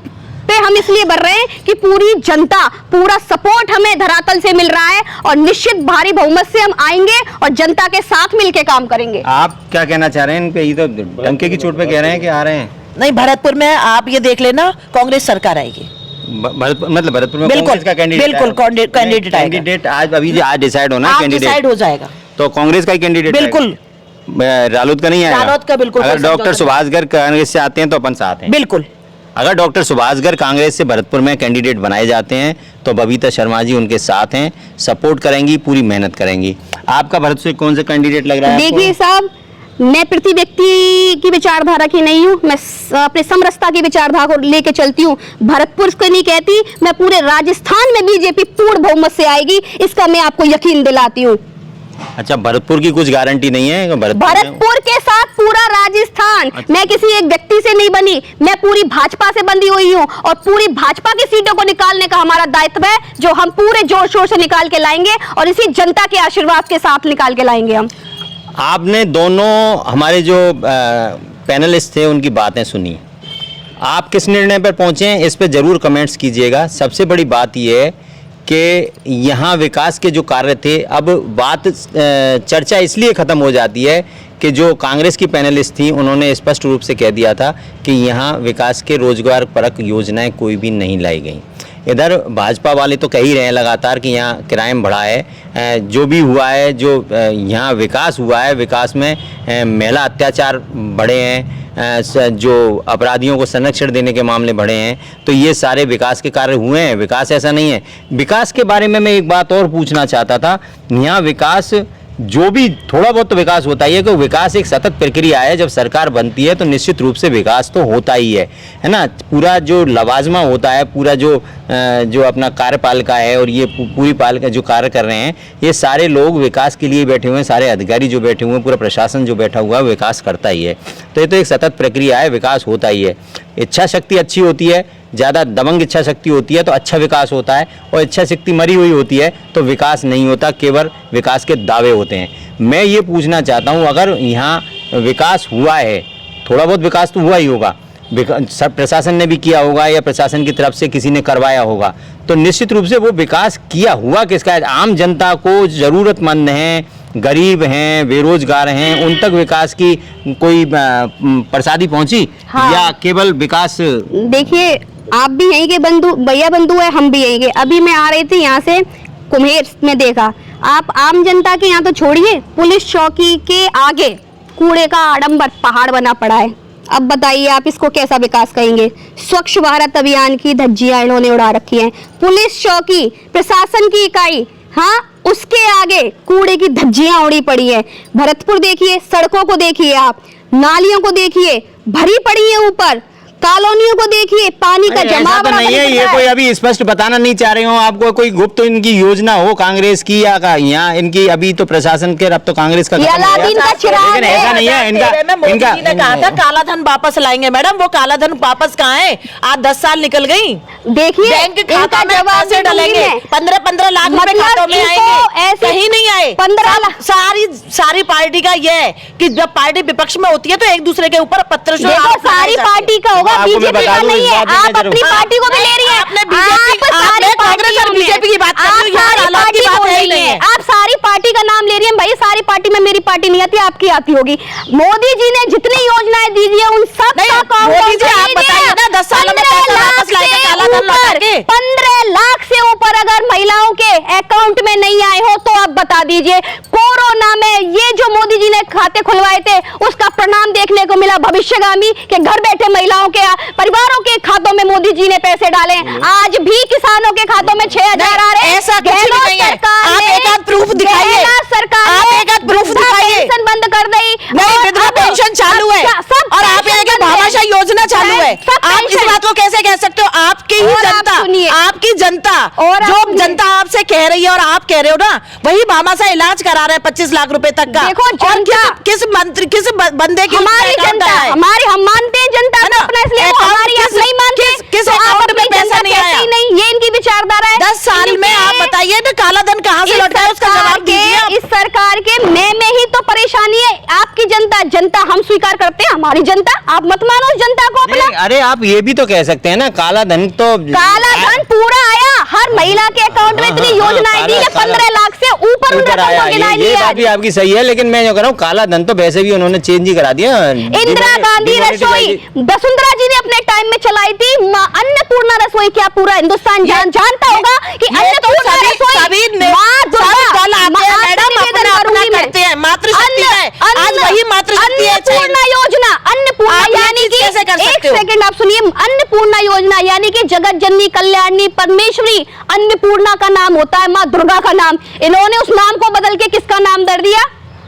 पे हम इसलिए बढ़ रहे हैं कि पूरी जनता, पूरा सपोर्ट हमें धरातल से मिल रहा है, और निश्चित भारी बहुमत से हम आएंगे और जनता के साथ मिलकर काम करेंगे। आप क्या कहना चाह रहे हैं इन पे? ये तो डंके की चोट पे कह रहे हैं कि आ रहे हैं। नहीं, भरतपुर में आप ये देख लेना, कांग्रेस सरकार आएगी। मतलब भरतपुर में बिल्कुल, कांग्रेस का कैंडिडेट आज डिसाइड होना है, डिसाइड हो जाएगा, तो कांग्रेस का ही कैंडिडेट बिल्कुल, रालोद का नहीं आएगा। रालोद का बिल्कुल। अगर डॉक्टर सुभाष गर्ग कांग्रेस से आते हैं तो अपन साथ हैं। बिल्कुल। अगर डॉक्टर सुभाष गर्ग कांग्रेस से भरतपुर में कैंडिडेट बनाए जाते हैं तो बबीता शर्मा जी उनके साथ हैं, सपोर्ट करेंगी, पूरी मेहनत करेंगी। आपका भरतपुर से कौन सा कैंडिडेट लग रहा है? देखिए साहब, मैं प्रति व्यक्ति की विचारधारा की नहीं हूँ, मैं अपने समरसता की विचारधारा को लेके चलती हूँ। भरतपुर को नहीं कहती, मैं पूरे राजस्थान में बीजेपी पूर्ण बहुमत से आएगी, इसका मैं आपको यकीन दिलाती हूँ। अच्छा, भरतपुर की कुछ गारंटी नहीं है? भरतपुर के साथ पूरा राजस्थान। अच्छा। मैं किसी एक व्यक्ति से नहीं बनी, मैं पूरी भाजपा से बंधी हुई हूँ और पूरी भाजपा की सीटों को निकालने का हमारा दायित्व है, जो हम पूरे जोर शोर से निकाल के लाएंगे और इसी जनता के आशीर्वाद के साथ निकाल के लाएंगे हम। आपने दोनों हमारे जो पैनलिस्ट थे उनकी बातें सुनी, आप किस निर्णय पर पहुंचे हैं इस पर जरूर कमेंट्स कीजिएगा। सबसे बड़ी बात यह है कि यहाँ विकास के जो कार्य थे, अब बात चर्चा इसलिए ख़त्म हो जाती है कि जो कांग्रेस की पैनलिस्ट थी उन्होंने स्पष्ट रूप से कह दिया था कि यहाँ विकास के रोजगार परक योजनाएं कोई भी नहीं लाई गई। इधर भाजपा वाले तो कह ही रहे हैं लगातार कि यहाँ क्राइम बढ़ा है, जो भी हुआ है, जो यहाँ विकास हुआ है, विकास में महिला अत्याचार बढ़े हैं, जो अपराधियों को संरक्षण देने के मामले बढ़े हैं, तो ये सारे विकास के कार्य हुए हैं। विकास ऐसा नहीं है। विकास के बारे में मैं एक बात और पूछना चाहता था, यहाँ विकास जो भी थोड़ा बहुत तो विकास होता ही है, कि विकास एक सतत प्रक्रिया है। जब सरकार बनती है तो निश्चित रूप से विकास तो होता ही है ना। पूरा जो लवाजमा होता है, पूरा जो अपना कार्यपालिका है और ये पूरी पालिका जो कार्य कर रहे हैं, ये सारे लोग विकास के लिए बैठे हुए हैं, सारे अधिकारी जो बैठे हुए हैं, पूरा प्रशासन जो बैठा हुआ है, विकास करता ही है। तो ये तो एक सतत प्रक्रिया है, विकास होता ही है। इच्छा शक्ति अच्छी होती है, ज़्यादा दबंग इच्छा शक्ति होती है तो अच्छा विकास होता है, और इच्छा शक्ति मरी हुई होती है तो विकास नहीं होता, केवल विकास के दावे होते हैं। मैं ये पूछना चाहता हूँ, अगर यहाँ विकास हुआ है, थोड़ा बहुत विकास तो हुआ ही होगा, सब प्रशासन ने भी किया होगा या प्रशासन की तरफ से किसी ने करवाया होगा, तो निश्चित रूप से वो विकास किया हुआ किसका है? आम जनता को, ज़रूरतमंद हैं, गरीब हैं, बेरोजगार हैं, उन तक विकास की कोई प्रसादी पहुंची? हाँ। या केवल विकास? देखिए, आप भी यहीं के बंधु, भैया बंधु है, हम भी यहीं के। अभी मैं आ रही थी यहाँ से, कुम्हेर में देखा, आप आम जनता के यहाँ तो छोड़िए, पुलिस चौकी के आगे कूड़े का आडंबर पहाड़ बना पड़ा है। अब बताइए आप इसको कैसा विकास कहेंगे? स्वच्छ भारत अभियान की धज्जियां इन्होंने उड़ा रखी हैं। पुलिस चौकी, प्रशासन की इकाई, हाँ, उसके आगे कूड़े की धज्जियां उड़ी पड़ी है। भरतपुर देखिए, सड़कों को देखिए, आप नालियों को देखिए, भरी पड़ी है ऊपर, कॉलोनियों को देखिए, पानी का जमाव तो नहीं है। ये कोई अभी स्पष्ट बताना नहीं चाह रहे हो आपको, कोई गुप्त तो इनकी योजना हो कांग्रेस की या यहाँ इनकी, अभी तो प्रशासन के, अब तो कांग्रेस का अलादीन का चिराग लेकिन ऐसा नहीं है इनका। मोदी जी ने कहा था काला धन वापस लाएंगे। मैडम, वो काला धन वापस कहाँ है? आज 10 साल निकल गई। देखिए, बैंक खाता में पैसे डलेंगे, 15-15 लाख रुपए खातों में आएंगे, कहीं नहीं आए। 15 लाख। सारी पार्टी का ये है कि जब पार्टी विपक्ष में होती है तो एक दूसरे के ऊपर पत्थर सारी पार्टी का होगा, बीजेपी का नहीं है। आप अपनी पार्टी को भी ले रही है, आपने कांग्रेस और बीजेपी की बात कर रही है, आप सारी पार्टी का नाम ले रही है। भाई, सारी पार्टी में मेरी पार्टी नहीं आती, आपकी आती होगी। मोदी जी ने जितनी योजनाएं दी है उन सब का काम मोदी जी आप बताइए ना, 10 सालों में पैसा वापस लाएगा काला धन लौटा के? 15 लाख से ऊपर अगर महिलाओं के अकाउंट में नहीं आए हो तो आप बता दीजिए। कोरोना में ये जो मोदी जी ने खाते खुलवाए थे उसका परिणाम देखने को मिला भविष्यगामी, के घर बैठे महिलाओं के परिवारों के खातों में मोदी जी ने पैसे डाले। आज भी किसानों के खातों में 6,000 आ रहे हैं। ऐसा कुछ भी नहीं है। आप एक आध प्रूफ दिखाइए, सरकार आप एक आध प्रूफ दिखाइए। पेंशन बंद कर दी, नहीं, विधवा पेंशन चालू है और आप यहाँ की भामाशाह योजना चालू है। आप इस बात को कैसे कह सकते हो? आपकी ही जनता, आपकी जनता, और जो जनता आपसे कह रही है और आप कह रहे हो ना, वही भामाशाह इलाज करा रहे हैं 25 लाख रुपए तक का। देखो, और किस मंत्री, किस बंदे की? हमारी जनता, हमारी, हम मानते हैं जनता को अपना, इसलिए हमारी आप नहीं मानते। किस अकाउंट में पैसा नहीं आया? नहीं, ये इनकी विचारधारा है। 10 साल में आप बताइए ना, काला धन कहाँ से लौटा है, उसका जवाब दीजिए। इस सरकार के में ही तो परेशानी है। आपकी जनता हम स्वीकार करते हैं, हमारी जनता, आप मत मानो उस जनता को अपना। अरे आप ये भी तो कह सकते हैं ना, काला धन तो, काला धन पूरा आया, हर महिला के अकाउंट में इतनी योजनाएं दी है, 15 लाख से ऊपर ये बात भी आपकी सही है, लेकिन मैं जो कह रहा हूँ, काला धन तो वैसे भी उन्होंने चेंज ही करा दिया। इंदिरा गांधी रसोई वसुंधरा जी ने अपने टाइम में चलाई थी, अन्नपूर्णा रसोई, क्या पूरा हिंदुस्तान जानता होगा कि अन्नपूर्णा रसोई अन्नपूर्णा योजना, अन्नपूर्णा यानी कि, एक सेकंड आप सुनिए, अन्नपूर्णा योजना, यानी कि जगत जननी कल्याणी परमेश्वरी अन्नपूर्णा का नाम होता है, माँ दुर्गा का नाम, इन्होंने उस नाम को बदल के किसका नाम दे दिया?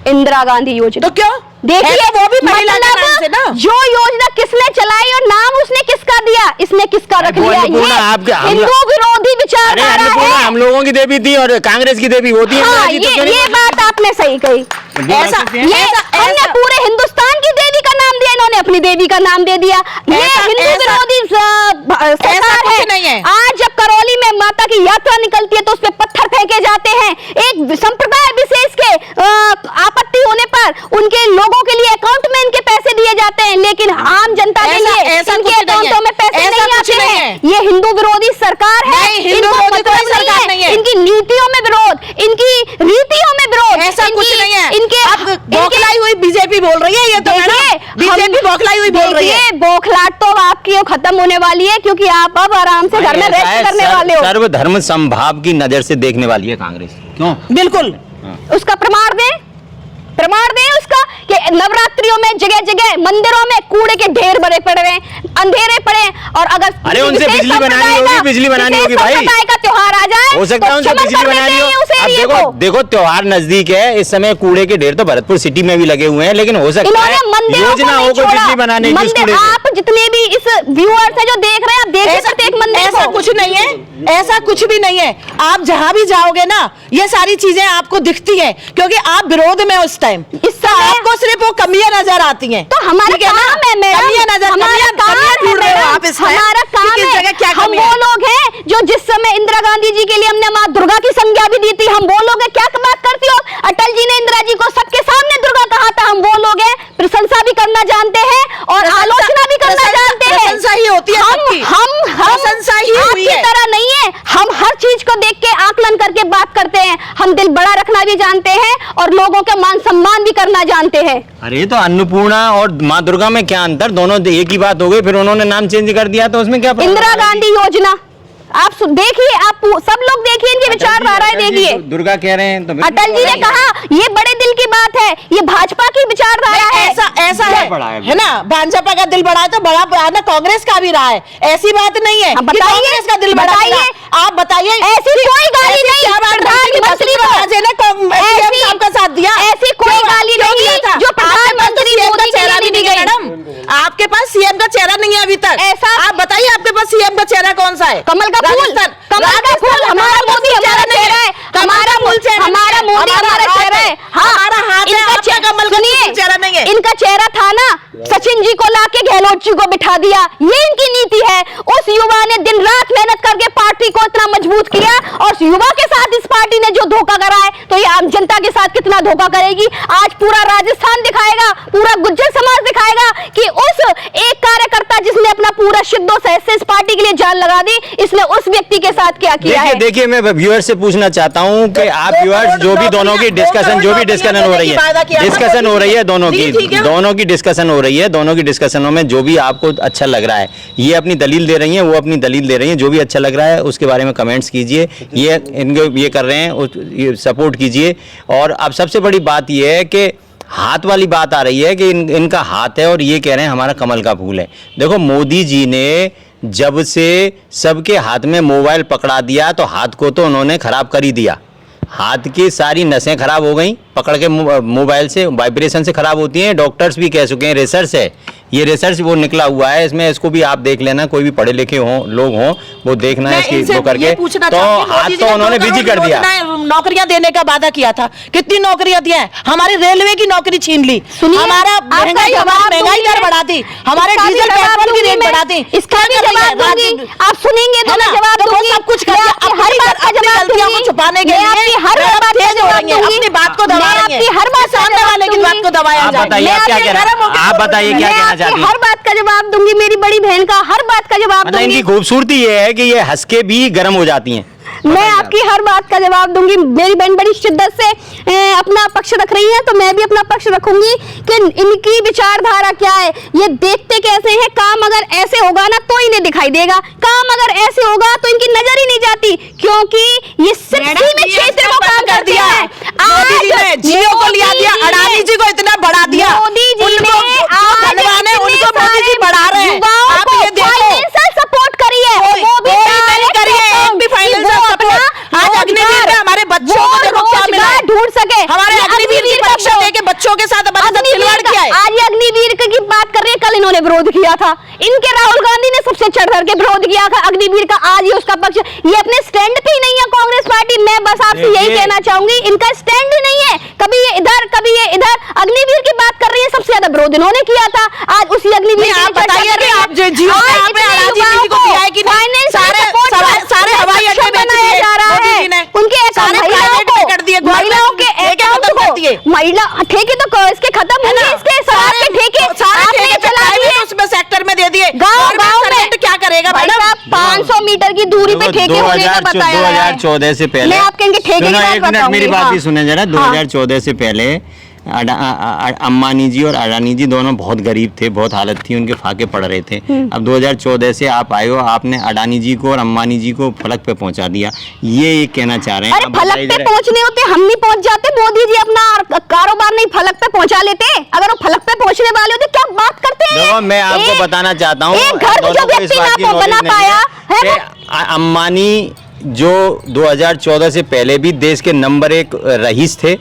इंदिरा गांधी योजना। तो क्यों? देखिए वो भी महिला के नाम से ना। जो योजना किसने चलाई और नाम उसने किसका दिया, इसने किसका रख लिया? ये हिंदू विरोधी विचारधारा है। हम लोगों की देवी थी और कांग्रेस की देवी होती है। हाँ, ये बात आपने सही कही। हमने पूरे हिंदुस्तान की देवी का नाम दिया, इन्होंने अपनी देवी का नाम दे दिया। ये हिंदू विरोधी सरकार है। आज जब करौली में माता की यात्रा निकलती है तो उस पर पत्थर फेंके जाते हैं। एक संप्रदाय विशेष के आपत्ति होने पर उनके लोगों के लिए अकाउंट में इनके पैसे दिए जाते हैं, लेकिन आम जनता के लिए इनके अकाउंटों में पैसे नहीं आते हैं। ये हिंदू विरोधी सरकार है। इनकी नीतियों में विरोध, इनकी रीतियों में विरोध, ऐसा कुछ नहीं है। इनके बौखलाई हुई बीजेपी बोल रही है। ये तो बीजेपी बौखलाई हुई बोल रही है। बौखलाहट तो आपकी खत्म होने वाली है, क्योंकि आप अब आराम से घर में रेस्ट करने वाले हो। सर्वधर्म समभाव की नजर से देखने वाली है कांग्रेस। क्यों? बिल्कुल। उसका प्रमाण दें उसका कि नवरात्रियों में जगह जगह मंदिरों में कूड़े के ढेर बड़े पड़े हैं, अंधेरे पड़े, और अगर अरे उनसे बिजली बनानी होगी भाई, का त्योहार आ जाए हो सकता है उनसे बिजली बनानी हो। अब देखो त्योहार नजदीक है, इस समय कूड़े के ढेर तो भरतपुर सिटी में भी लगे हुए हैं, लेकिन हो सकता है योजना हो कोई बिजली बनाने की। आप जितने भी इस व्यूअर्स हैं जो देख रहे हैं, आप देखिए प्रत्येक मंदिर। ऐसा कुछ नहीं है, ऐसा कुछ भी नहीं है। आप जहां भी जाओगे ना, ये सारी चीजें आपको दिखती हैं, क्योंकि आप विरोध में उस टाइम आपको सिर्फ वो कमियां नजर आती हैं। तो हमारा काम है मैडम, हमारा काम है। हम वो लोग हैं जो जिस समय इंदिरा गांधी जी के लिए हमने माँ दुर्गा की संज्ञा भी दी थी, हम वो लोग हैं। क्या बात करती हो? अटल जी ने इंदिरा जी को सबके सामने दुर्गा कहा था। हम वो लोग हैं, प्रशंसा भी करना जानते हैं और आलोचना भी करना जानते हैं। प्रशंसा ही होती है सबकी। हम प्रशंसा ही हुई है, तरह नहीं है। हम हर चीज को देख के आकलन करके बात करते हैं। हम दिल बड़ा रखना भी जानते हैं और लोगों का मान सम्मान भी करना जानते हैं। अरे तो अन्नपूर्णा और माँ दुर्गा में क्या अंतर? दोनों एक ही बात हो गई, फिर उन्होंने नाम चेंज कर दिया, तो उसमें क्या? इंदिरा गांधी योजना आप देखिए, आप सब लोग देखिए, इनकी विचारधाराएं देखिए। दुर्गा कह रहे हैं तो अटल जी ने कहा, ये बड़े दिल की बात है, ये भाजपा की विचारधारा है। ऐसा है ना, भाजपा का दिल बड़ा है तो बड़ा ना कांग्रेस का भी रहा है। ऐसी बात नहीं है। कांग्रेस का दिल बड़ा है। आप बताइए, ऐसी कोई गाली नहीं। प्रधानमंत्री ने का साथ दिया, ऐसी कोई गाली नहीं जो प्रधानमंत्री मोदी का चेहरा भी नहीं है। मैडम, आपके पास सीएम का चेहरा नहीं है अभी तक। ऐसा आप बताइए, आपके पास सीएम का चेहरा कौन सा है? कमल का फूल हमारा मोदी हमारा चेहरा है। हमारा मोदी हमारा चेहरा है। हमारा हाथ है, आपका कमल का चेहरा नहीं है। इनका चेहरा था ना, सचिन जी को लाके गहलोत जी को बिठा दिया। ये इनकी नीति है। उस युवा ने दिन रात मेहनत करके पार्टी को इतना मजबूत किया, और युवा के साथ इस पार्टी ने जो धोखा करा है, तो ये आम जनता के साथ कितना धोखा करेगी। आज पूरा राजस्थान दिखाएगा, पूरा गुज्जर समाज दिखाएगा कि उस एक कार्यकर्ता जिसने अपना पूरा शिद्दो से इस पार्टी के लिए जान लगा दी, इसने उस व्यक्ति के साथ क्या किया है। देखिए मैं व्यूअर्स से पूछना चाहता हूं कि आप व्यूअर्स जो भी दोनों की डिस्कशन हो रही है, दोनों की डिस्कशन हो रही है, दोनों की डिस्कशनों में जो भी आपको अच्छा लग रहा है, ये अपनी दलील दे रही हैं, वो अपनी दलील दे रही हैं। जो भी अच्छा लग रहा है उसके बारे में कमेंट्स कीजिए। ये इनको ये कर रहे हैं, सपोर्ट कीजिए। और अब सबसे बड़ी बात ये है कि हाथ वाली बात आ रही है कि इनका हाथ है और ये कह रहे हैं हमारा कमल का फूल है। देखो, मोदी जी ने जब से सबके हाथ में मोबाइल पकड़ा दिया तो हाथ को तो उन्होंने खराब कर ही दिया। हाथ की सारी नसें खराब हो गई, पकड़ के मोबाइल से वाइब्रेशन से खराब होती हैं। डॉक्टर्स भी कह चुके हैं, रिसर्च है, ये रिसर्च वो निकला हुआ है। इसमें इसको भी आप देख लेना, कोई भी पढ़े लिखे लोग हों वो देखना है इसकी वो करके। तो हाथ तो उन्होंने बिजी कर दिया। नौकरियां देने का वादा किया था, कितनी नौकरियां दी हैं? हमारी रेलवे की नौकरी छीन ली, हमारा महंगाई दर बढ़ा दी, हमारे डीजल पेट्रोल की रेट बढ़ा दी। इसका भी जवाब दूंगी, आप सुनेंगे तो मैं जवाब दूंगी। सब कुछ कर दिया, हर बात का जवाब गलतियों को छुपाने के लिए हर बात का जवाब दूंगी, अपनी बात को दबा रही हैं, हर बात सामने वाले की बात को दबाया जाए। आप बताइए क्या कहना, आप बताइए क्या कहना चाहती हैं? हर बात का जवाब दूंगी, मेरी बड़ी बहन का हर बात का जवाब दूंगी। इनकी खूबसूरती ये है कि ये हंस के भी गर्म हो जाती हैं। मैं आपकी हर बात का जवाब दूंगी। मेरी बहन बड़ी शिद्दत से अपना पक्ष रख रही है, तो मैं भी अपना पक्ष रखूंगी कि इनकी विचारधारा क्या है, ये देखते कैसे हैं। काम अगर ऐसे होगा ना तो इन्हें दिखाई देगा, काम अगर ऐसे होगा तो इनकी नजर ही नहीं जाती, क्योंकि ये सिर्फ सीमित क्षेत्र को काम कर दिया है। मोदी जी ने जियो को लिया दिया, अडानी जी को इतना बढ़ा दिया, मोदी जी ने उनको मोदी जी बढ़ा रहे हैं। आप ये देखो, किया था, इनके राहुल गांधी ने सबसे चढ़ के विरोध किया था अग्निवीर का, आज ये उसका पक्ष, ये अपने स्टैंड पे ही नहीं है कांग्रेस पार्टी। मैं बस आपसे यही कहना चाहूंगी, इनका स्टैंड ही नहीं है, कभी ये इधर कभी ये इधर। अग्निवीर की बात कर रही है, सबसे ज्यादा विरोध इन्होंने किया था, आज उसी अग्निवीर आप बताइए कि आप जो जियो पे आपने अराजी नीति को दिया है कि नहीं? सारे हवाई अड्डे बनाया जा रहा है, उनके महिलाओं के अकाउंट को, महिला ठेके तो इसके खत्म होंगे, इसके शराब के ठेके आपने चला दिए, उसमें सेक्टर में दे दिए। गांव में क्या करेगा भाई साहब? 500 मीटर की दूरी पे ठेके होने का बताया है। 2014 से पहले, मैं आपके इनके ठेके की बात एक मिनट मेरी बात भी सुने जरा। 2014 से पहले अम्बानी जी और अडानी जी दोनों बहुत गरीब थे, बहुत हालत थी, उनके फाके पड़ रहे थे। अब 2014 से आप आए हो, आपने अडानी जी को और अम्बानी जी को फलक पे पहुंचा दिया, ये कहना चाह रहे हैं? अरे फलक पे पहुंचने होते हम नहीं पहुंच जाते, मोदी जी अपना कारोबार नहीं फलक पे पहुंचा लेते। अगर वो फलक पे पहुंचने वाले होते क्या बात करते हैं? देखो मैं आपको बताना चाहता हूँ, एक घर जो व्यक्ति ना बना पाया है, अम्बानी जो 2014 से पहले भी देश के नंबर 1 रईस थे,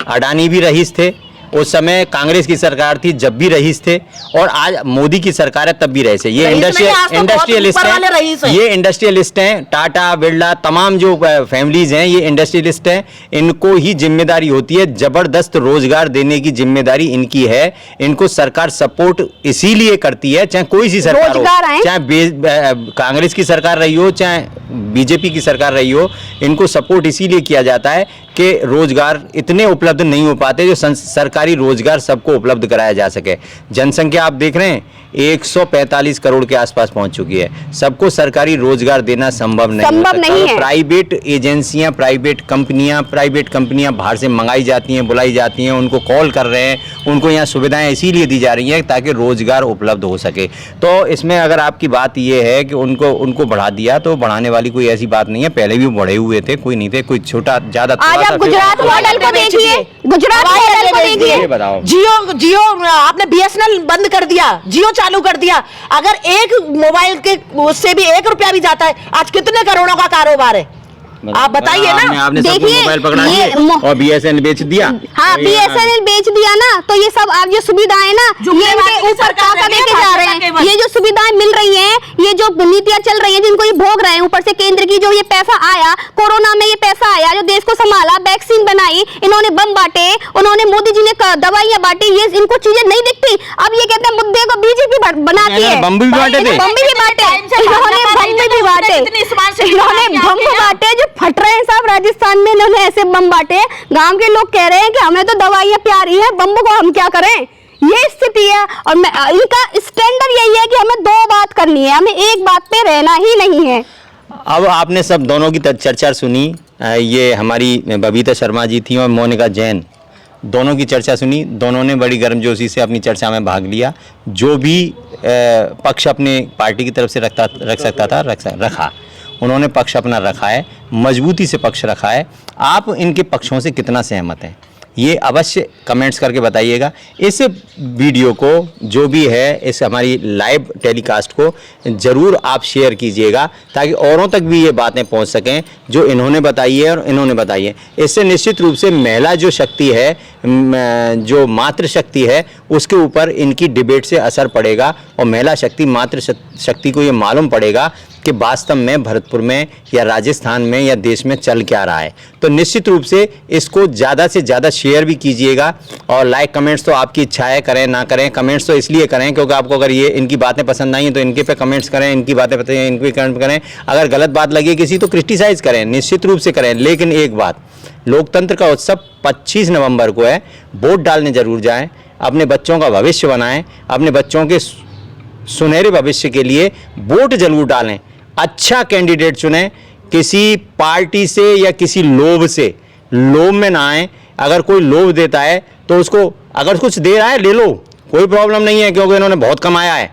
अडानी भी रईस थे, उस समय कांग्रेस की सरकार थी जब भी रईस थे, और आज मोदी की सरकार है तब भी रईस है। ये इंडस्ट्रियलिस्ट हैं, ये इंडस्ट्रियलिस्ट हैं, टाटा बिरला तमाम जो फैमिलीज हैं ये इंडस्ट्रियलिस्ट हैं, इनको ही जिम्मेदारी होती है, जबरदस्त रोजगार देने की जिम्मेदारी इनकी है। इनको सरकार सपोर्ट इसीलिए करती है, चाहे कोई सी सरकार हो, चाहे कांग्रेस की सरकार रही हो चाहे बीजेपी की सरकार रही हो, इनको सपोर्ट इसीलिए किया जाता है कि रोजगार इतने उपलब्ध नहीं हो पाते जो सरकारी रोजगार सबको उपलब्ध कराया जा सके। जनसंख्या आप देख रहे हैं 145 करोड़ के आसपास पहुंच चुकी है, सबको सरकारी रोजगार देना संभव नहीं है। प्राइवेट एजेंसियां, प्राइवेट कंपनियां बाहर से मंगाई जाती हैं, बुलाई जाती हैं, उनको कॉल कर रहे हैं, उनको यहाँ सुविधाएं इसीलिए दी जा रही हैं ताकि रोजगार उपलब्ध हो सके। तो इसमें अगर आपकी बात ये है कि उनको बढ़ा दिया, तो बढ़ाने वाली कोई ऐसी बात नहीं है, पहले भी बढ़े हुए थे, कोई नहीं थे, कोई छोटा ज्यादा। आज आप गुजरात मॉडल को देखिए, गुजरात मॉडल को देखिए, बताओ। जियो आपने BSNL बंद कर दिया, जियो चालू कर दिया। अगर एक मोबाइल के उससे भी 1 रुपया भी जाता है, आज कितने करोड़ों का कारोबार है, आप बताइए ना। आपने सबको मोबाइल पकड़ा दिए और BSNL बेच दिया। हाँ, BSNL बेच दिया ना, तो ये सब आप जो सुविधाएं ना ये इनके ऊपर ताकत लेके जा रहे हैं। ये जो सुविधाएं मिल रही हैं, ये जो नीतियां चल रही हैं जिनको ये भोग रहे हैं, ऊपर से केंद्र की जो ये पैसा आया, कोरोना में ये पैसा आया, जो देश को संभाला, वैक्सीन बनाई, इन्होंने बम बांटे, उन्होंने मोदी जी ने दवाइयां बांटी, ये इनको चीजें नहीं दिखती। अब ये कहते हैं मुद्दे को बीजेपी बनाती है, बम भी बांटे, जो फट रहे हैं साहब। राजस्थान में इन्होंने ऐसे बम बांटे, गांव के लोग कह रहे हैं कि हमें तो दवाइयां प्यारी है, बम को हम क्या करें, ये स्थिति है। और इनका स्टैंडर्ड यही है कि हमें 2 बात करनी है, हमें एक बात पे रहना ही नहीं है। अब आपने सब दोनों की चर्चा सुनी, ये हमारी बबीता शर्मा जी थी और मोनिका जैन, दोनों की चर्चा सुनी, दोनों ने बड़ी गर्मजोशी से अपनी चर्चा में भाग लिया। जो भी पक्ष अपने पार्टी की तरफ से रख सकता था रखा, उन्होंने पक्ष अपना रखा है, मजबूती से पक्ष रखा है। आप इनके पक्षों से कितना सहमत हैं, ये अवश्य कमेंट्स करके बताइएगा। इस वीडियो को जो भी है, इस हमारी लाइव टेलीकास्ट को ज़रूर आप शेयर कीजिएगा ताकि औरों तक भी ये बातें पहुंच सकें जो इन्होंने बताई है और इन्होंने बताई है। इससे निश्चित रूप से महिला जो शक्ति है, जो मातृशक्ति है, उसके ऊपर इनकी डिबेट से असर पड़ेगा और महिला शक्ति मातृशक्ति को ये मालूम पड़ेगा कि वास्तव में भरतपुर में या राजस्थान में या देश में चल क्या रहा है। तो निश्चित रूप से इसको ज़्यादा से ज़्यादा शेयर भी कीजिएगा और लाइक कमेंट्स तो आपकी इच्छा है, करें ना करें। कमेंट्स तो इसलिए करें क्योंकि आपको अगर ये इनकी बातें पसंद आई हैं तो इनके पे कमेंट्स करें, इनकी बातें पसंद हैं इन पे कमेंट करें। अगर गलत बात लगे किसी तो क्रिटिसाइज़ करें, निश्चित रूप से करें। लेकिन एक बात, लोकतंत्र का उत्सव 25 नवंबर को है, वोट डालने जरूर जाएं, अपने बच्चों का भविष्य बनाएं, अपने बच्चों के सुनहरे भविष्य के लिए वोट जरूर डालें, अच्छा कैंडिडेट चुनें, किसी पार्टी से या किसी लोभ में ना आए। अगर कोई लोभ देता है तो उसको, अगर कुछ दे रहा है ले लो, कोई प्रॉब्लम नहीं है क्योंकि इन्होंने बहुत कमाया है,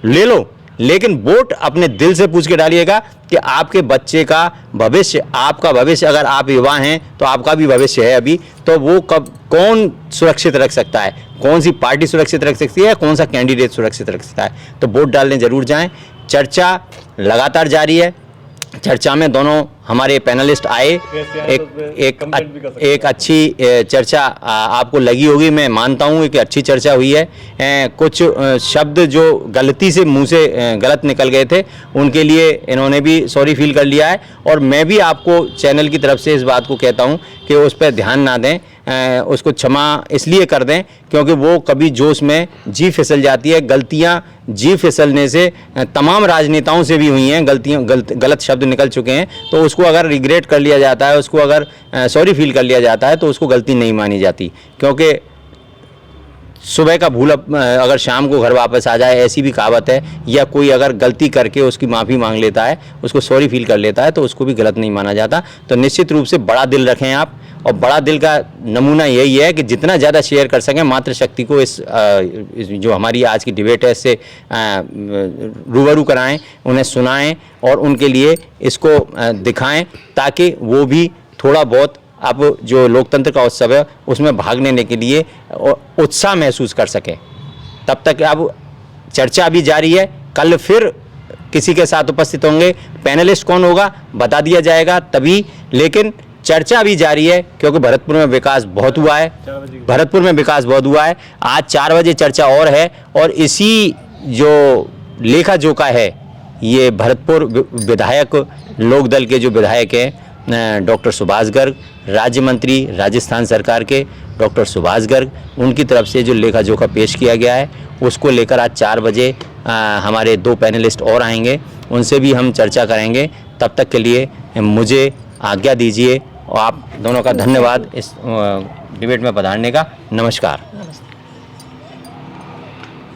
ले लो। लेकिन वोट अपने दिल से पूछ के डालिएगा कि आपके बच्चे का भविष्य, आपका भविष्य, अगर आप युवा हैं तो आपका भी भविष्य है अभी, तो वो कौन सुरक्षित रख सकता है, कौन सी पार्टी सुरक्षित रख सकती है, कौन सा कैंडिडेट सुरक्षित रख सकता है। तो वोट डालने जरूर जाएं। चर्चा लगातार जारी है, चर्चा में दोनों हमारे पैनलिस्ट आए। एक अच्छी चर्चा आपको लगी होगी, मैं मानता हूँ कि अच्छी चर्चा हुई है। कुछ शब्द जो गलती से मुंह से गलत निकल गए थे उनके लिए इन्होंने भी सॉरी फील कर लिया है, और मैं भी आपको चैनल की तरफ से इस बात को कहता हूँ कि उस पर ध्यान ना दें, उसको क्षमा इसलिए कर दें क्योंकि वो कभी जोश में जी फिसल जाती है। गलतियाँ जी फिसलने से तमाम राजनेताओं से भी हुई हैं, गलत शब्द निकल चुके हैं, तो उसको अगर रिग्रेट कर लिया जाता है, उसको अगर सॉरी फील कर लिया जाता है तो उसको गलती नहीं मानी जाती। क्योंकि सुबह का भूल अगर शाम को घर वापस आ जाए, ऐसी भी कहावत है, या कोई अगर गलती करके उसकी माफ़ी मांग लेता है, उसको सॉरी फील कर लेता है, तो उसको भी गलत नहीं माना जाता। तो निश्चित रूप से बड़ा दिल रखें आप, और बड़ा दिल का नमूना यही है कि जितना ज़्यादा शेयर कर सकें मातृशक्ति को इस जो हमारी आज की डिबेट है इससे रूबरू कराएं, उन्हें सुनाएं और उनके लिए इसको दिखाएं, ताकि वो भी थोड़ा बहुत अब जो लोकतंत्र का उत्सव है उसमें भाग लेने के लिए उत्साह महसूस कर सकें। तब तक अब चर्चा भी जारी है, कल फिर किसी के साथ उपस्थित होंगे, पैनलिस्ट कौन होगा बता दिया जाएगा तभी, लेकिन चर्चा भी जारी है क्योंकि भरतपुर में विकास बहुत हुआ है। आज 4 बजे चर्चा और है, और इसी जो लेखा जोखा है ये भरतपुर विधायक लोकदल के जो विधायक हैं डॉक्टर सुभाष गर्ग, राज्य मंत्री राजस्थान सरकार के डॉक्टर सुभाष गर्ग, उनकी तरफ से जो लेखा जोखा पेश किया गया है उसको लेकर आज 4 बजे हमारे 2 पैनलिस्ट और आएंगे, उनसे भी हम चर्चा करेंगे। तब तक के लिए मुझे आज्ञा दीजिए, और आप दोनों का धन्यवाद इस डिबेट में पधारने का। नमस्कार।